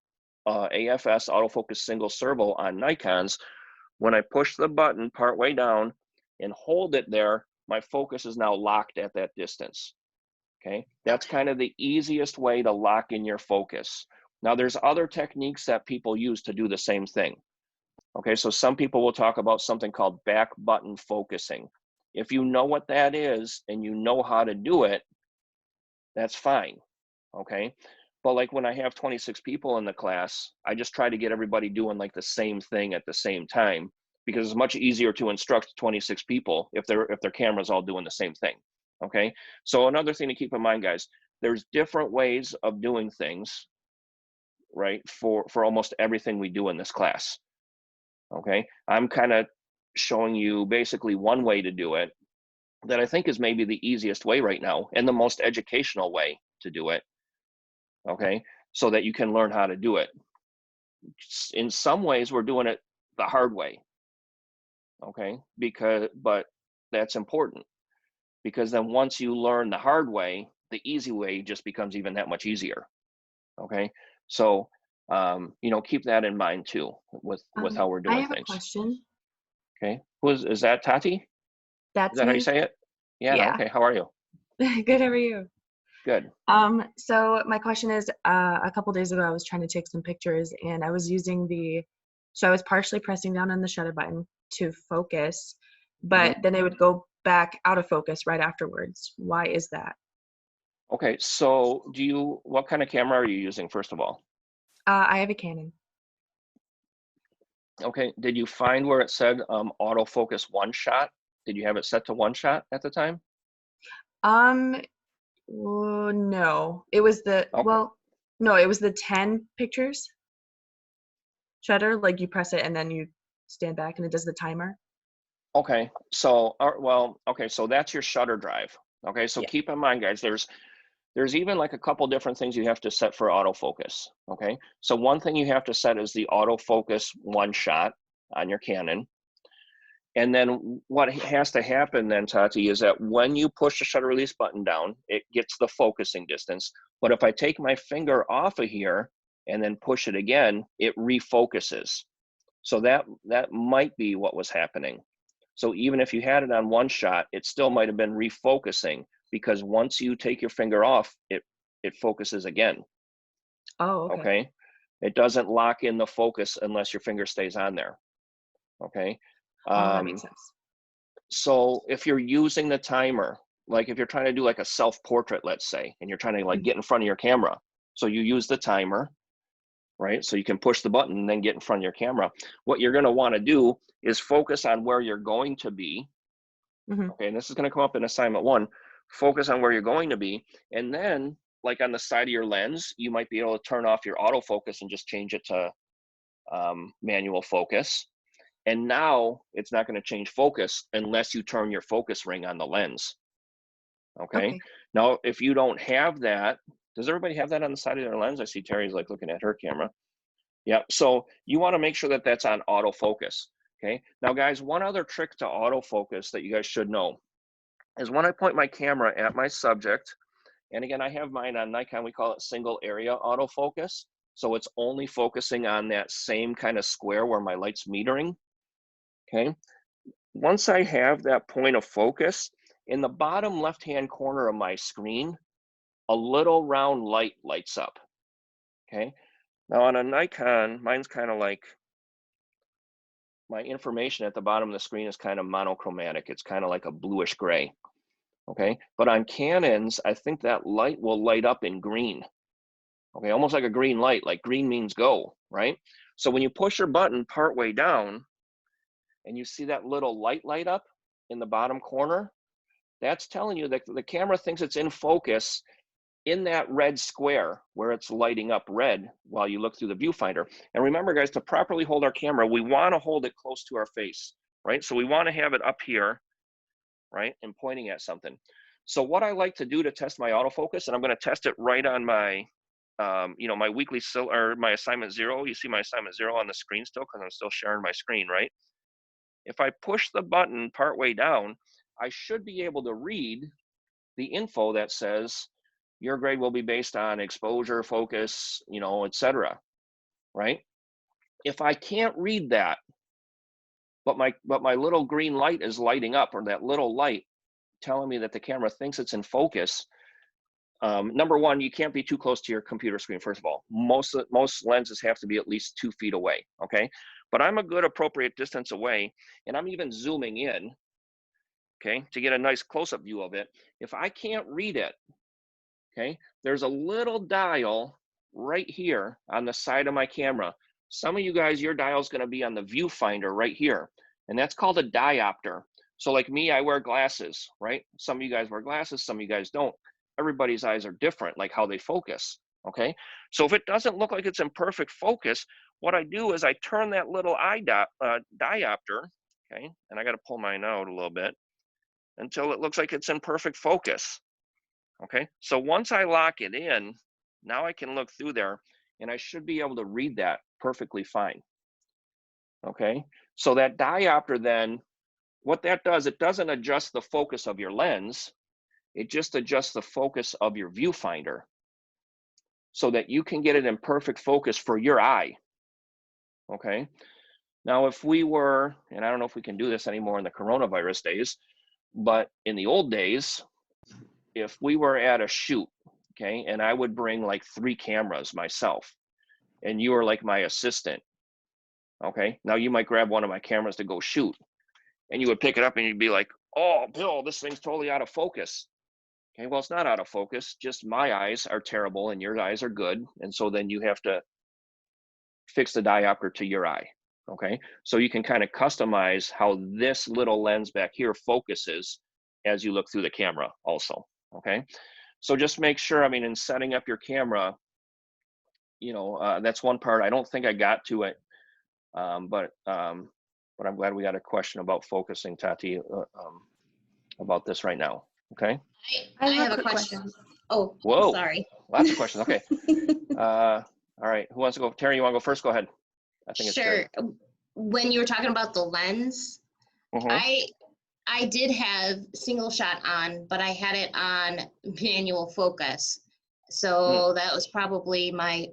S1: AFS autofocus single servo on Nikons, when I push the button partway down and hold it there, my focus is now locked at that distance. Okay, that's kind of the easiest way to lock in your focus. Now there's other techniques that people use to do the same thing. Okay, so some people will talk about something called back button focusing. If you know what that is and you know how to do it, that's fine. Okay, but like when I have 26 people in the class, I just try to get everybody doing like the same thing at the same time, because it's much easier to instruct 26 people if their cameras all doing the same thing. Okay, so another thing to keep in mind, guys, there's different ways of doing things, right, for almost everything we do in this class. Okay, I'm kind of showing you basically one way to do it that I think is maybe the easiest way right now and the most educational way to do it. Okay, so that you can learn how to do it. In some ways, we're doing it the hard way. Okay, but that's important, because then once you learn the hard way, the easy way just becomes even that much easier. Okay, so keep that in mind too with how we're doing
S6: I have
S1: things.
S6: a question.
S1: Okay, is that Tati?
S6: That's
S1: Is that how you
S6: me.
S1: say it? Yeah. Okay, how are you?
S6: Good, how are you?
S1: Good.
S6: So my question is, a couple days ago, I was trying to take some pictures and I was using so I was partially pressing down on the shutter button to focus, but then it would go back out of focus right afterwards. Why is that?
S1: Okay, so what kind of camera are you using, first of all?
S6: I have a Canon.
S1: Okay, did you find where it said autofocus one shot? Did you have it set to one shot at the time?
S6: No, it was
S1: Okay.
S6: no, it was the 10 pictures. shutter? Like you press it and then you stand back and it does the timer?
S1: Okay, so, well, okay, so that's your shutter drive. Okay, so
S6: Yeah.
S1: keep in mind, guys, there's even like a couple different things you have to set for autofocus. Okay, so one thing you have to set is the autofocus one shot on your Canon. And then what has to happen then, Tati, is that when you push the shutter release button down, it gets the focusing distance. But if I take my finger off of here and then push it again, it refocuses. So that might be what was happening. So even if you had it on one shot, it still might have been refocusing, because once you take your finger off, it focuses again.
S6: Oh, okay.
S1: Okay. It doesn't lock in the focus unless your finger stays on there. Okay.
S6: Oh, that makes sense.
S1: So if you're using the timer, like if you're trying to do like a self-portrait, let's say, and you're trying to like get in front of your camera, so you use the timer, right? So you can push the button and then get in front of your camera. What you're going to want to do is focus on where you're going to be.
S6: Mhm.
S1: Okay, and this is going to come up in assignment 1. Focus on where you're going to be, and then like on the side of your lens, you might be able to turn off your autofocus and just change it to manual focus. And now it's not going to change focus unless you turn your focus ring on the lens. Okay.
S6: Okay.
S1: Now, if you don't have that, does everybody have that on the side of their lens? I see Terry's like looking at her camera. Yeah. So you want to make sure that that's on autofocus. Okay. Now, guys, one other trick to autofocus that you guys should know is when I point my camera at my subject, and again, I have mine on Nikon, we call it single area autofocus. So it's only focusing on that same kind of square where my light's metering. Okay. Once I have that point of focus, in the bottom left-hand corner of my screen, a little round light lights up. Okay. Now on a Nikon, mine's kind of like, my information at the bottom of the screen is kind of monochromatic. It's kind of like a bluish gray. Okay. But on Canons, I think that light will light up in green. Okay. Almost like a green light, like green means go, right? So when you push your button partway down, and you see that little light up in the bottom corner, that's telling you that the camera thinks it's in focus in that red square where it's lighting up red while you look through the viewfinder. And remember, guys, to properly hold our camera, we want to hold it close to our face, right? So we want to have it up here, right, and pointing at something. So what I like to do to test my autofocus, and I'm going to test it right on my my weekly or my assignment 0. You see my assignment 0 on the screen still because I'm still sharing my screen, right? If I push the button partway down, I should be able to read the info that says your grade will be based on exposure, focus, etc. Right? If I can't read that, but my little green light is lighting up, or that little light telling me that the camera thinks it's in focus, number one, you can't be too close to your computer screen. First of all, most lenses have to be at least 2 feet away. Okay. But I'm a good appropriate distance away, and I'm even zooming in, okay, to get a nice close-up view of it. If I can't read it, okay, there's a little dial right here on the side of my camera. Some of you guys, your dial is going to be on the viewfinder right here, and that's called a diopter. So like me, I wear glasses, right? Some of you guys wear glasses, some of you guys don't. Everybody's eyes are different, like how they focus, okay? So if it doesn't look like it's in perfect focus, what I do is I turn that little diopter, okay, and I got to pull mine out a little bit until it looks like it's in perfect focus, okay? So once I lock it in, now I can look through there, and I should be able to read that perfectly fine, okay? So that diopter then, what that does, it doesn't adjust the focus of your lens, it just adjusts the focus of your viewfinder so that you can get it in perfect focus for your eye. Okay. Now, if we were, and I don't know if we can do this anymore in the coronavirus days, but in the old days, if we were at a shoot, okay, and I would bring like 3 cameras myself, and you were like my assistant, okay, now you might grab one of my cameras to go shoot, and you would pick it up and you'd be like, oh, Bill, this thing's totally out of focus. Okay, well, it's not out of focus, just my eyes are terrible and your eyes are good. And so then you have to fix the diopter to your eye, okay? So you can kind of customize how this little lens back here focuses as you look through the camera also, okay? So just make sure, I mean, in setting up your camera, that's one part. I don't think I got to it But I'm glad we got a question about focusing, Tati, about this right now. Okay.
S2: I
S5: I have a
S2: have a
S5: quick
S2: question.
S5: question.
S2: Oh,
S1: Whoa.
S2: sorry.
S1: Lots of questions. Okay. All right. Who wants to go? Terry, you want to go first? Go ahead. I think it's Terry.
S2: Sure. When you were talking about the lens,
S1: Mhm.
S2: I did have single shot on, but I had it on manual focus. So that was probably my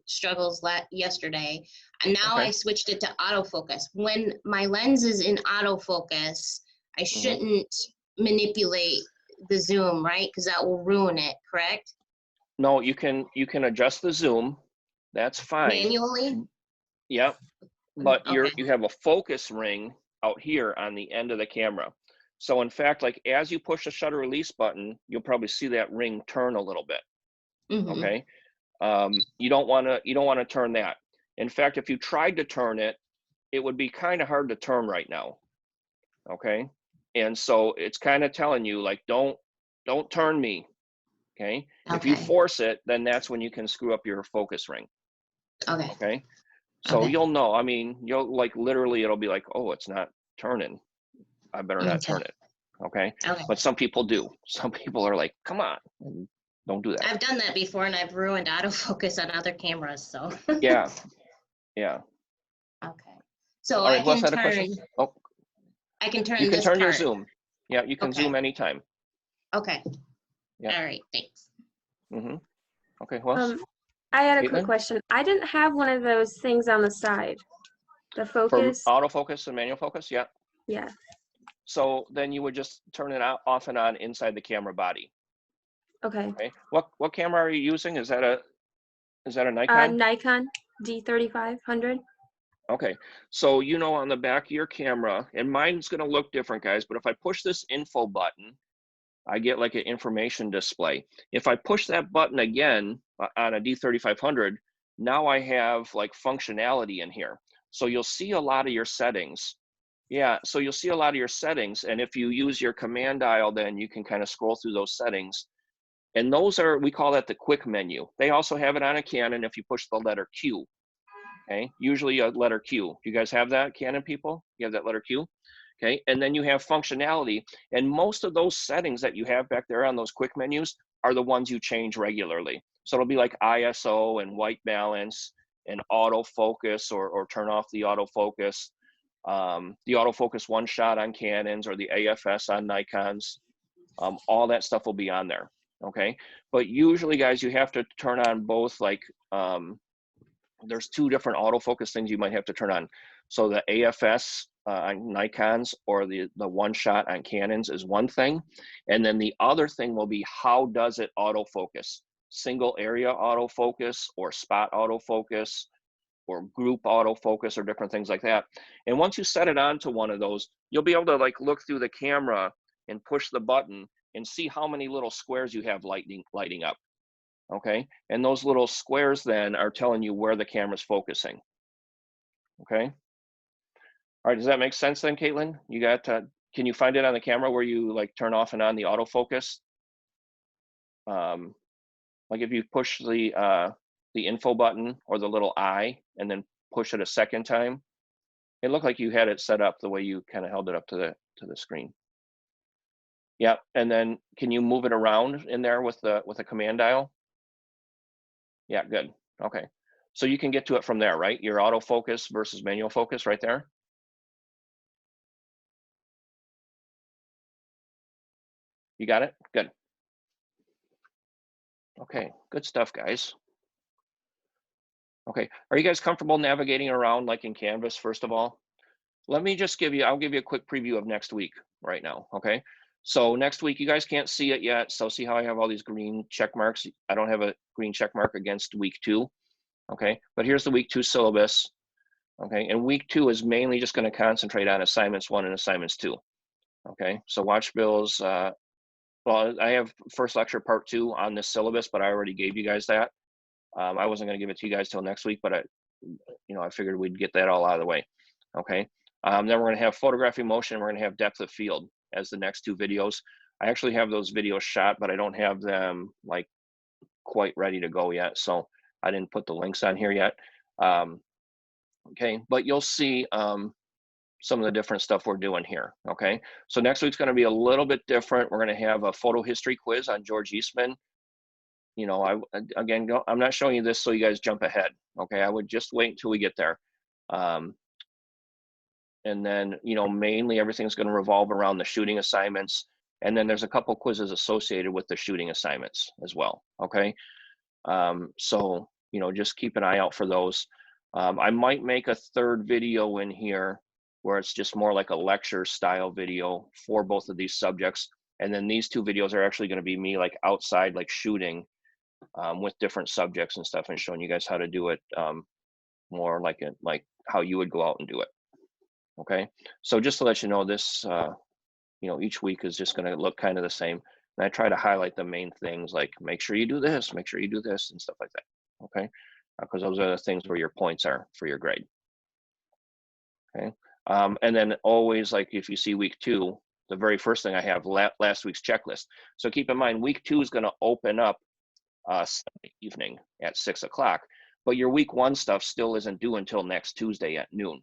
S2: struggles yesterday. And now
S1: Okay.
S2: I switched it to autofocus. When my lens is in autofocus, I shouldn't manipulate the zoom, right? Because that will ruin it, correct?
S1: No, you can adjust the zoom. That's fine.
S2: Manually?
S1: Yep. But
S2: Okay.
S1: you have a focus ring out here on the end of the camera. So in fact, like as you push the shutter release button, you'll probably see that ring turn a little bit. Okay. You don't want to turn that. In fact, if you tried to turn it, it would be kind of hard to turn right now. Okay. And so it's kind of telling you like, don't turn me. Okay. If you
S2: Okay.
S1: force it, then that's when you can screw up your focus ring.
S2: Okay.
S1: Okay. So
S2: Okay.
S1: you'll know, I mean, you'll like literally, it'll be like, oh, it's not turning. I better not turn it. Okay.
S2: Okay.
S1: But some people do. Some people are like, come on, and don't do that.
S2: I've done that before and I've ruined autofocus on other cameras, so.
S1: Yeah. Yeah.
S2: Okay. So
S1: All
S2: I
S1: right. Who else
S2: can
S1: had a question?
S2: turn,
S1: Oh,
S2: I can turn
S1: you can
S2: this
S1: turn your
S2: part.
S1: zoom. Yeah. You can
S2: Okay.
S1: zoom anytime.
S2: Okay.
S1: Yeah.
S2: All right, thanks.
S1: Okay. Who else?
S5: I had a quick
S1: Caitlin?
S5: question. I didn't have one of those things on the side. The
S1: For
S5: focus.
S1: autofocus and manual focus. Yeah.
S5: Yeah.
S1: So then you would just turn it off and on inside the camera body.
S5: Okay.
S1: Okay. What camera are you using? Is that a Nikon?
S5: Nikon D3500.
S1: Okay. So on the back of your camera, and mine's going to look different, guys, but if I push this info button, I get like an information display. If I push that button again on a D3500, now I have like functionality in here. So you'll see a lot of your settings. Yeah, so you'll see a lot of your settings, and if you use your command dial, then you can kind of scroll through those settings. And those are, we call that the quick menu. They also have it on a Canon if you push the letter Q. Okay, usually a letter Q. Do you guys have that, Canon people? You have that letter Q? Okay, and then you have functionality, and most of those settings that you have back there on those quick menus are the ones you change regularly. So it'll be like ISO and white balance and autofocus, or turn off the autofocus, the autofocus one shot on Canons or the AFS on Nikons. All that stuff will be on there. Okay, but usually, guys, you have to turn on both. Like there's two different autofocus things you might have to turn on. So the AFS on Nikons or the one shot on Canons is one thing. And then the other thing will be, how does it autofocus? Single area autofocus or spot autofocus or group autofocus or different things like that. And once you set it onto one of those, you'll be able to like look through the camera and push the button and see how many little squares you have lighting up. Okay, and those little squares then are telling you where the camera's focusing. Okay. All right, does that make sense then, Caitlin? You got can you find it on the camera where you like turn off and on the autofocus? Like if you push the info button or the little I and then push it a second time, it looked like you had it set up the way you kind of held it up to the screen. Yeah, and then can you move it around in there with a command dial? Yeah, good. Okay. So you can get to it from there, right? Your autofocus versus manual focus right there. You got it? Good. Okay, good stuff, guys. Okay, are you guys comfortable navigating around like in Canvas, first of all? Let me just I'll give you a quick preview of next week right now, okay? So next week, you guys can't see it yet, so see how I have all these green check marks? I don't have a green check mark against week 2, okay? But here's the week 2 syllabus, okay? And week 2 is mainly just gonna concentrate on assignments 1 and assignments 2, okay? So watch Bill's, well, I have first lecture part 2 on this syllabus, but I already gave you guys that. I wasn't gonna give it to you guys till next week, but I figured we'd get that all out of the way, okay? Then we're gonna have photography motion, and we're gonna have depth of field as the next 2 videos. I actually have those videos shot, but I don't have them like quite ready to go yet, so I didn't put the links on here yet. Okay, but you'll see some of the different stuff we're doing here. Okay, so next week's going to be a little bit different. We're going to have a photo history quiz on George Eastman. You know, I'm not showing you this so you guys jump ahead. Okay, I would just wait until we get there. And then, you know, mainly everything's going to revolve around the shooting assignments. And then there's a couple quizzes associated with the shooting assignments as well. Okay, so, you know, just keep an eye out for those. I might make a third video in here where it's just more like a lecture style video for both of these subjects. And then these two videos are actually going to be me like outside, like shooting with different subjects and stuff, and showing you guys how to do it more like how you would go out and do it. Okay, so just to let you know, this you know, each week is just going to look kind of the same, and I try to highlight the main things, like make sure you do this, make sure you do this, and stuff like that. Okay, because those are the things where your points are for your grade. Okay, and then always, like if you see week 2, the very first thing I have last week's checklist. So keep in mind, week 2 is going to open up Sunday evening at 6 o'clock, but your week 1 stuff still isn't due until next Tuesday at noon.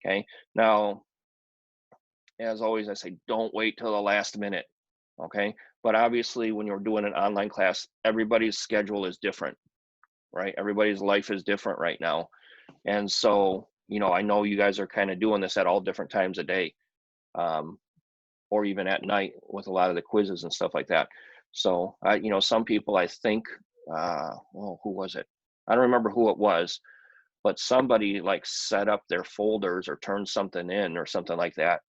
S1: Okay, now, as always, I say, don't wait till the last minute. Okay, but obviously when you're doing an online class, everybody's schedule is different, right? Everybody's life is different right now. And so, you know, I know you guys are kind of doing this at all different times of day, or even at night with a lot of the quizzes and stuff like that. So, you know, some people, I think, well, who was it? I don't remember who it was, but somebody like set up their folders or turned something in or something like that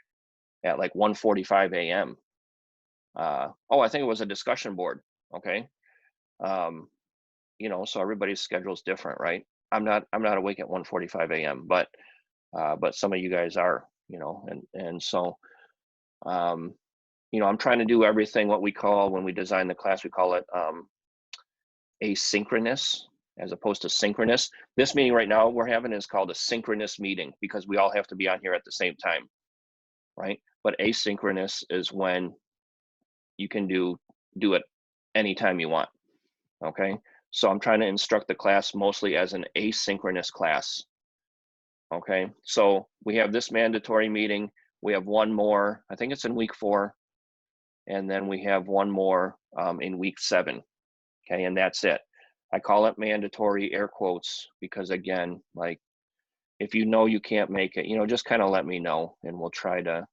S1: at like 1:45 a.m. Oh, I think it was a discussion board. Okay. You know, so everybody's schedule is different, right? I'm not awake at 1:45 a.m., but some of you guys are, you know, and so, you know, I'm trying to do everything what we call, when we design the class, we call it asynchronous as opposed to synchronous. This meeting right now we're having is called a synchronous meeting because we all have to be on here at the same time, right? But asynchronous is when you can do it anytime you want. Okay, so I'm trying to instruct the class mostly as an asynchronous class. Okay, so we have this mandatory meeting, we have one more, I think it's in week 4, and then we have one more in week 7. Okay, and that's it. I call it mandatory, air quotes, because again, like if you know you can't make it, you know, just kind of let me know and we'll try to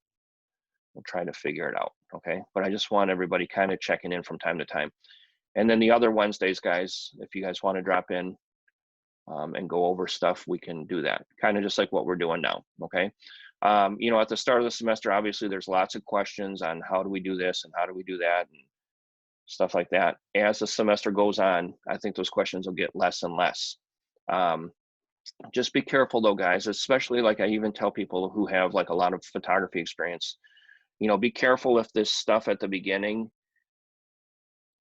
S1: figure it out. Okay, but I just want everybody kind of checking in from time to time. And then the other Wednesdays, guys, if you guys want to drop in and go over stuff, we can do that, kind of just like what we're doing now. Okay, you know, at the start of the semester, obviously there's lots of questions on how do we do this and how do we do that and stuff like that. As the semester goes on, I think those questions will get less and less. Just be careful though, guys, especially like I even tell people who have like a lot of photography experience, you know, be careful if this stuff at the beginning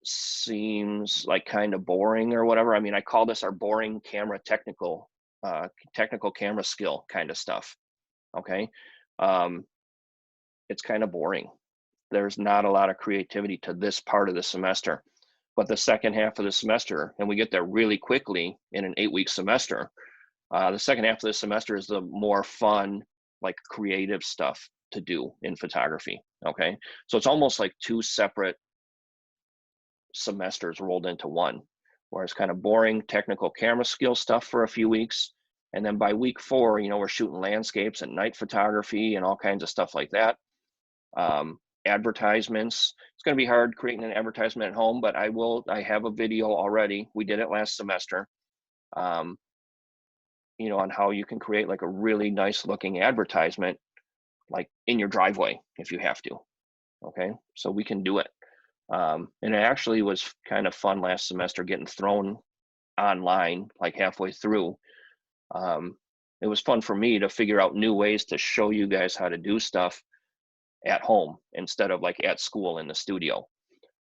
S1: seems like kind of boring or whatever. I mean, I call this our boring camera technical camera skill kind of stuff. Okay, it's kind of boring. There's not a lot of creativity to this part of the semester, but the second half of the semester, and we get there really quickly in an 8-week semester. The second half of the semester is the more fun, like creative stuff to do in photography. Okay, so it's almost like 2 separate semesters rolled into one, where it's kind of boring technical camera skill stuff for a few weeks, and then by week 4, you know, we're shooting landscapes and night photography and all kinds of stuff like that. Advertisements, it's going to be hard creating an advertisement at home, but I have a video already, we did it last semester, you know, on how you can create like a really nice looking advertisement like in your driveway if you have to. Okay, so we can do it. And it actually was kind of fun last semester getting thrown online like halfway through. It was fun for me to figure out new ways to show you guys how to do stuff at home instead of like at school in the studio.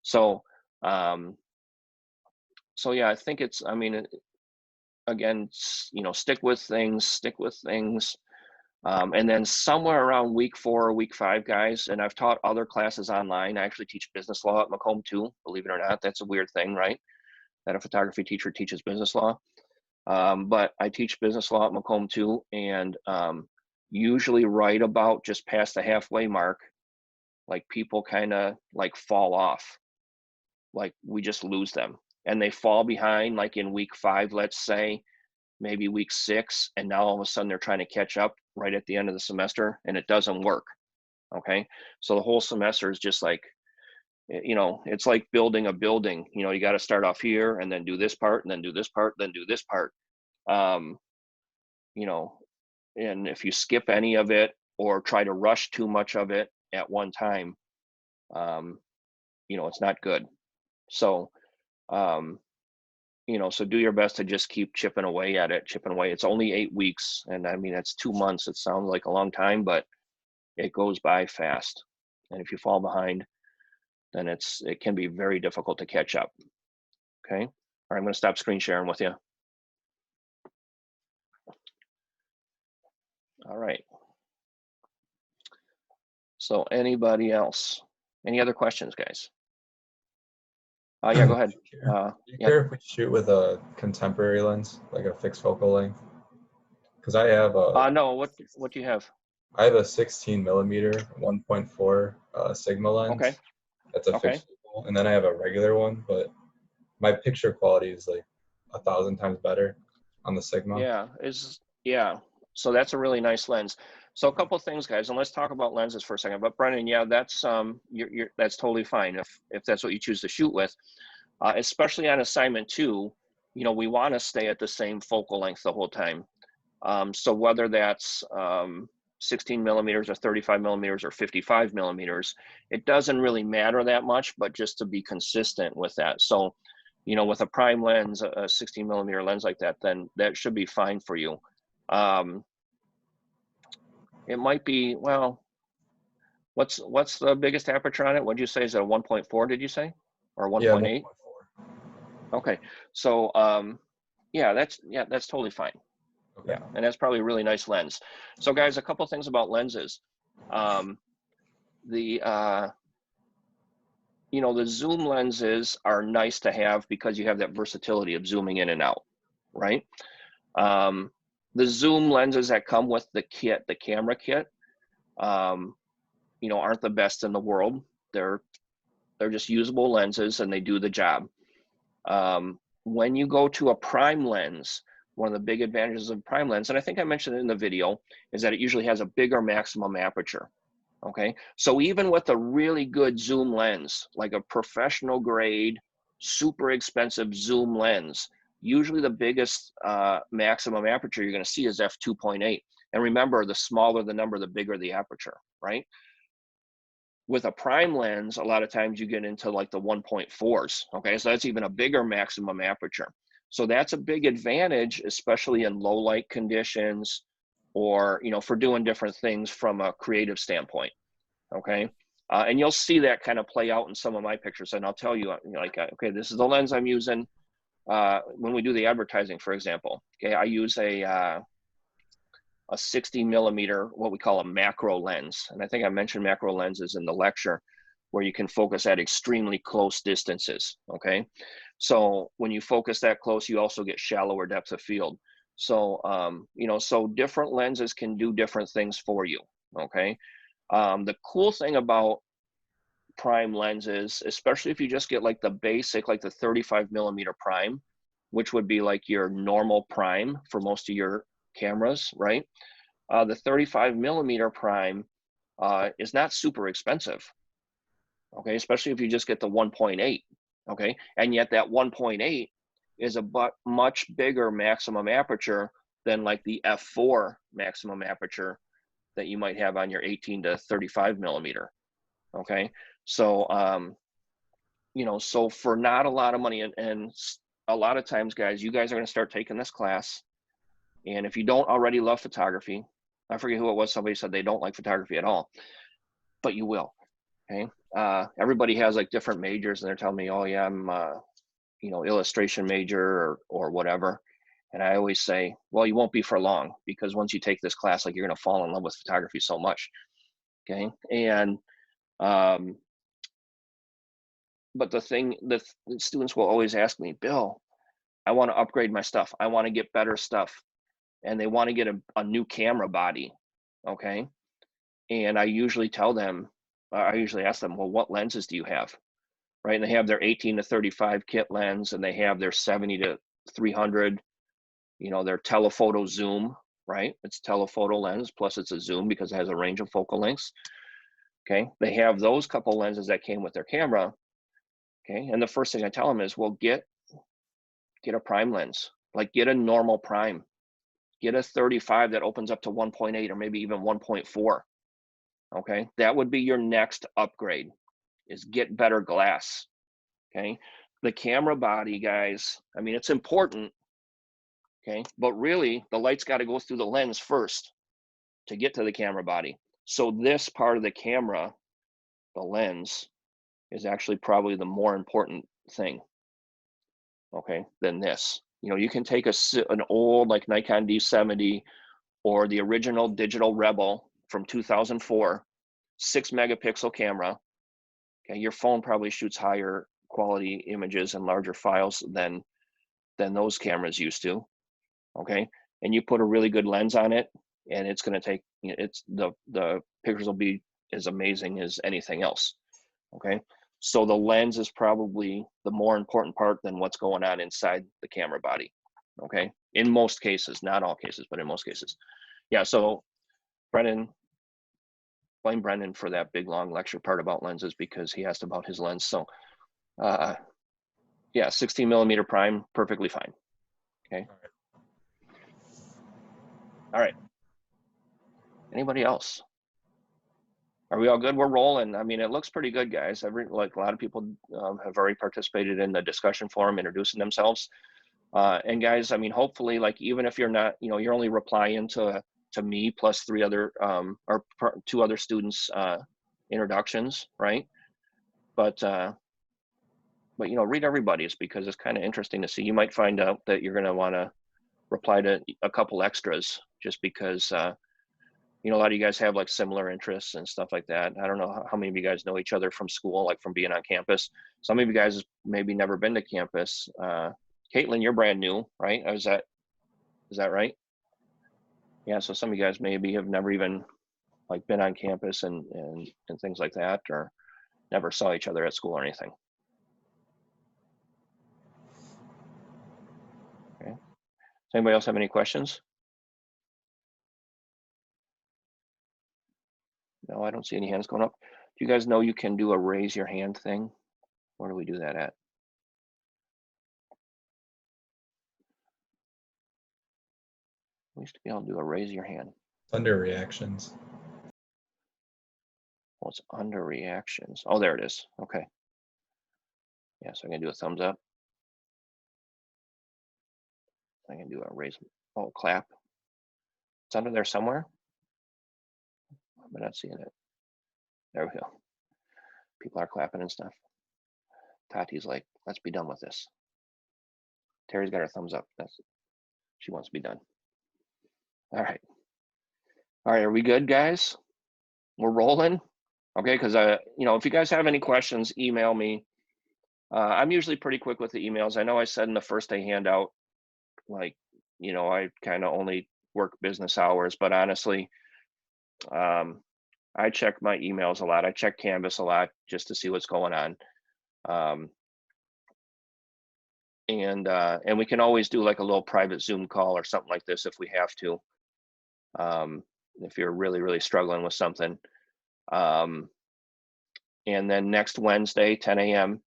S1: So, so yeah, I think it's, I mean, again, you know, stick with things. And then somewhere around week 4 or week 5, guys, and I've taught other classes online. I actually teach business law at Macomb too, believe it or not. That's a weird thing, right? That a photography teacher teaches business law. But I teach business law at Macomb too, and usually right about just past the halfway mark, like people kind of like fall off, like we just lose them, and they fall behind like in week 5, let's say, maybe week 6, and now all of a sudden they're trying to catch up right at the end of the semester, and it doesn't work. Okay, so the whole semester is just like, you know, it's like building a building. You know, you got to start off here and then do this part and then do this part, then do this part. You know, and if you skip any of it or try to rush too much of it at one time, you know, it's not good. So, you know, so do your best to just keep chipping away at it, chipping away. It's only 8 weeks. And I mean, that's 2 months. It sounds like a long time, but it goes by fast. And if you fall behind, then it can be very difficult to catch up. Okay. All right, I'm going to stop screen sharing with you. All right. So anybody else? Any other questions, guys? Yeah, go ahead.
S7: Do you care if we shoot with a contemporary lens, like a fixed focal length? Because I have a
S1: no. What do you have?
S7: I have a 16 millimeter 1.4 Sigma lens.
S1: Okay.
S7: That's a
S1: Okay.
S7: fixed focal, and then I have a regular one, but my picture quality is like 1,000 times better on the Sigma.
S1: Yeah. So that's a really nice lens. So a couple of things, guys, and let's talk about lenses for a second. But Brennan, yeah, that's that's totally fine if that's what you choose to shoot with, especially on assignment 2. You know, we want to stay at the same focal length the whole time. So whether that's 16 millimeters or 35 millimeters or 55 millimeters, it doesn't really matter that much, but just to be consistent with that. So, you know, with a prime lens, a 16 millimeter lens like that, then that should be fine for you. It might be, well, what's the biggest aperture on it? What'd you say? Is it a 1.4, did you say? Or 1.8?
S7: Yeah, 1.4.
S1: Okay. So, yeah, that's totally fine.
S7: Okay.
S1: Yeah, and that's probably a really nice lens. So guys, a couple things about lenses. You know, the zoom lenses are nice to have because you have that versatility of zooming in and out, right? The zoom lenses that come with the kit, the camera kit, you know, aren't the best in the world. They're just usable lenses and they do the job. When you go to a prime lens, one of the big advantages of prime lens, and I think I mentioned it in the video, is that it usually has a bigger maximum aperture. Okay, so even with a really good zoom lens, like a professional grade, super expensive zoom lens, usually the biggest maximum aperture you're going to see is f2.8. And remember, the smaller the number, the bigger the aperture, right? With a prime lens, a lot of times you get into like the 1.4s. Okay, so that's even a bigger maximum aperture. So that's a big advantage, especially in low light conditions, or, you know, for doing different things from a creative standpoint. Okay, and you'll see that kind of play out in some of my pictures, and I'll tell you, like, okay, this is the lens I'm using when we do the advertising, for example. Okay, I use a 60 millimeter, what we call a macro lens, and I think I mentioned macro lenses in the lecture, where you can focus at extremely close distances. Okay, so when you focus that close, you also get shallower depth of field. So you know, so different lenses can do different things for you. Okay, the cool thing about prime lenses, especially if you just get like the basic, like the 35 millimeter prime, which would be like your normal prime for most of your cameras, right? The 35 millimeter prime is not super expensive. Okay, especially if you just get the 1.8. Okay, and yet that 1.8 is a much bigger maximum aperture than like the f4 maximum aperture that you might have on your 18 to 35 millimeter. Okay, so you know, so for not a lot of money, and a lot of times, guys, you guys are going to start taking this class, and if you don't already love photography, I forget who it was, somebody said they don't like photography at all, but you will. Okay, everybody has like different majors, and they're telling me, oh yeah, I'm you know, illustration major or whatever. And I always say, well, you won't be for long, because once you take this class, like, you're going to fall in love with photography so much. Okay, and but the thing that the students will always ask me, Bill, I want to upgrade my stuff. I want to get better stuff. And they want to get a new camera body. Okay. And I usually tell them, I usually ask them, well, what lenses do you have? Right. And they have their 18 to 35 kit lens, and they have their 70 to 300, you know, their telephoto zoom, right? It's telephoto lens, plus it's a zoom because it has a range of focal lengths. Okay. They have those couple lenses that came with their camera. Okay. And the first thing I tell them is, well, get a prime lens, like get a normal prime, get a 35 that opens up to 1.8 or maybe even 1.4. Okay. That would be your next upgrade, is get better glass. Okay. The camera body, guys, I mean, it's important. Okay. But really, the light's got to go through the lens first to get to the camera body. So this part of the camera, the lens, is actually probably the more important thing, okay, than this. You know, you can take an old like Nikon D70 or the original digital Rebel from 2004, 6-megapixel camera. Okay, your phone probably shoots higher quality images and larger files than those cameras used to. Okay, and you put a really good lens on it, and it's going to take, it's the pictures will be as amazing as anything else. Okay, so the lens is probably the more important part than what's going on inside the camera body. Okay, in most cases, not all cases, but in most cases. Yeah, so Brennan, blame Brennan for that big long lecture part about lenses, because he asked about his lens. So yeah, 16 millimeter prime, perfectly fine. Okay. All right. Anybody else? Are we all good? We're rolling. I mean, it looks pretty good, guys. Like a lot of people have already participated in the discussion forum, introducing themselves. And guys, I mean, hopefully, like, even if you're not, you know, you're only replying to me plus 3 other or 2 other students' introductions, right? But you know, read everybody's, because it's kind of interesting to see. You might find out that you're going to want to reply to a couple extras, just because you know, a lot of you guys have like similar interests and stuff like that. I don't know how many of you guys know each other from school, like from being on campus. Some of you guys maybe never been to campus. Caitlin, you're brand new, right? Is that right? Yeah, so some of you guys maybe have never even like been on campus and things like that, or never saw each other at school or anything. Okay. Does anybody else have any questions? No, I don't see any hands going up. Do you guys know you can do a raise your hand thing? Where do we do that at? We used to be able to do a raise your hand.
S7: Under reactions.
S1: Well, it's under reactions. Oh, there it is. Okay. Yeah, so I can do a thumbs up. I can do a raise, oh, clap. It's under there somewhere. I'm not seeing it. There we go. People are clapping and stuff. Tati's like, let's be done with this. Terry's got her thumbs up. She wants to be done. All right. All right, are we good, guys? We're rolling? Okay, because you know, if you guys have any questions, email me. I'm usually pretty quick with the emails. I know I said in the first day handout, like, you know, I kind of only work business hours, but honestly, I check my emails a lot. I check Canvas a lot just to see what's going on. And we can always do like a little private Zoom call or something like this if we have to, if you're really, really struggling with something. And then next Wednesday, 10 a.m.,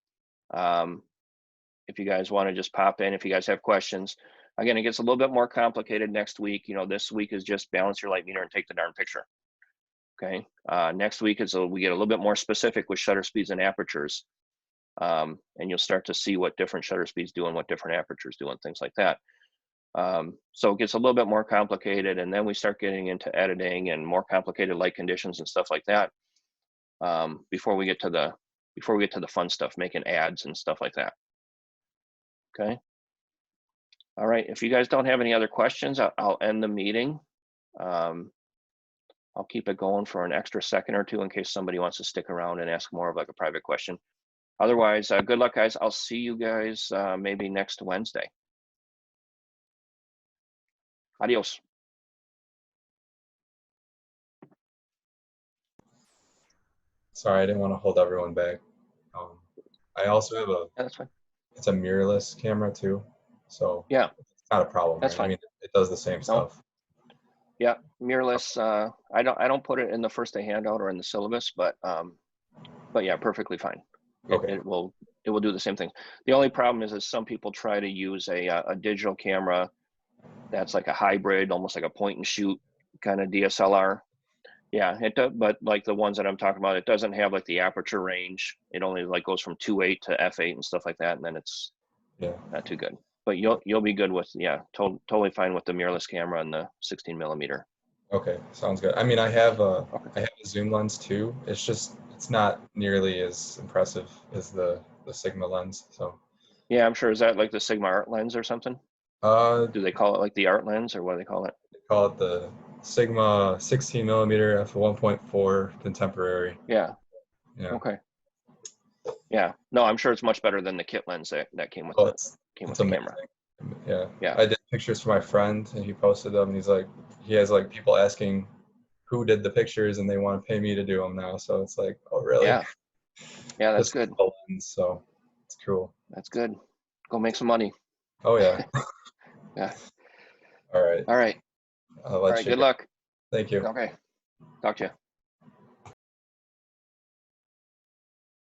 S1: if you guys want to just pop in, if you guys have questions. Again, it gets a little bit more complicated next week. You know, this week is just balance your light meter and take the darn picture. Okay. Next week is we get a little bit more specific with shutter speeds and apertures. And you'll start to see what different shutter speeds do and what different apertures do and things like that. So it gets a little bit more complicated, and then we start getting into editing and more complicated light conditions and stuff like that. Before we get to the fun stuff, making ads and stuff like that. Okay. All right. If you guys don't have any other questions, I'll end the meeting. I'll keep it going for an extra second or two in case somebody wants to stick around and ask more of like a private question. Otherwise, good luck, guys. I'll see you guys maybe next Wednesday. Adios.
S7: Sorry, I didn't want to hold everyone back. I also have
S1: Yeah, that's fine.
S7: it's a mirrorless camera too, so
S1: Yeah,
S7: it's not a problem,
S1: that's
S7: right? I
S1: fine.
S7: mean, it does the same
S1: No.
S7: stuff.
S1: Yeah, mirrorless. I don't put it in the first day handout or in the syllabus, but yeah, perfectly fine.
S7: Okay.
S1: It will do the same thing. The only problem is some people try to use a digital camera that's like a hybrid, almost like a point and shoot kind of DSLR. Yeah, it does, but like the ones that I'm talking about, it doesn't have like the aperture range. It only like goes from 2.8 to f8 and stuff like that, and then it's
S7: Yeah.
S1: not too good. But you'll be good with, yeah, totally fine with the mirrorless camera and the 16 millimeter.
S7: Okay, sounds good. I mean, I have a
S1: Okay.
S7: zoom lens too. It's just it's not nearly as impressive as the Sigma lens. So
S1: Yeah, I'm sure. Is that like the Sigma art lens or something? Do they call it like the art lens, or what do they call it?
S7: they call it the Sigma 16 millimeter f1.4 contemporary.
S1: Yeah.
S7: Yeah.
S1: Okay. Yeah. No, I'm sure it's much better than the kit lens that came with
S7: Oh,
S1: the
S7: it's
S1: camera.
S7: amazing. Yeah.
S1: Yeah.
S7: I did pictures for my friend and he posted them and he's like, he has like people asking who did the pictures and they want to pay me to do them now. So it's like, oh really?
S1: Yeah. Yeah, that's
S7: Just
S1: good.
S7: the lens, so it's cool.
S1: That's good. Go make some money.
S7: Oh yeah.
S1: Yeah.
S7: All right.
S1: All right.
S7: I'll
S1: All
S7: let
S1: right.
S7: you
S1: Good
S7: go.
S1: luck.
S7: Thank you.
S1: Okay. Talk to you.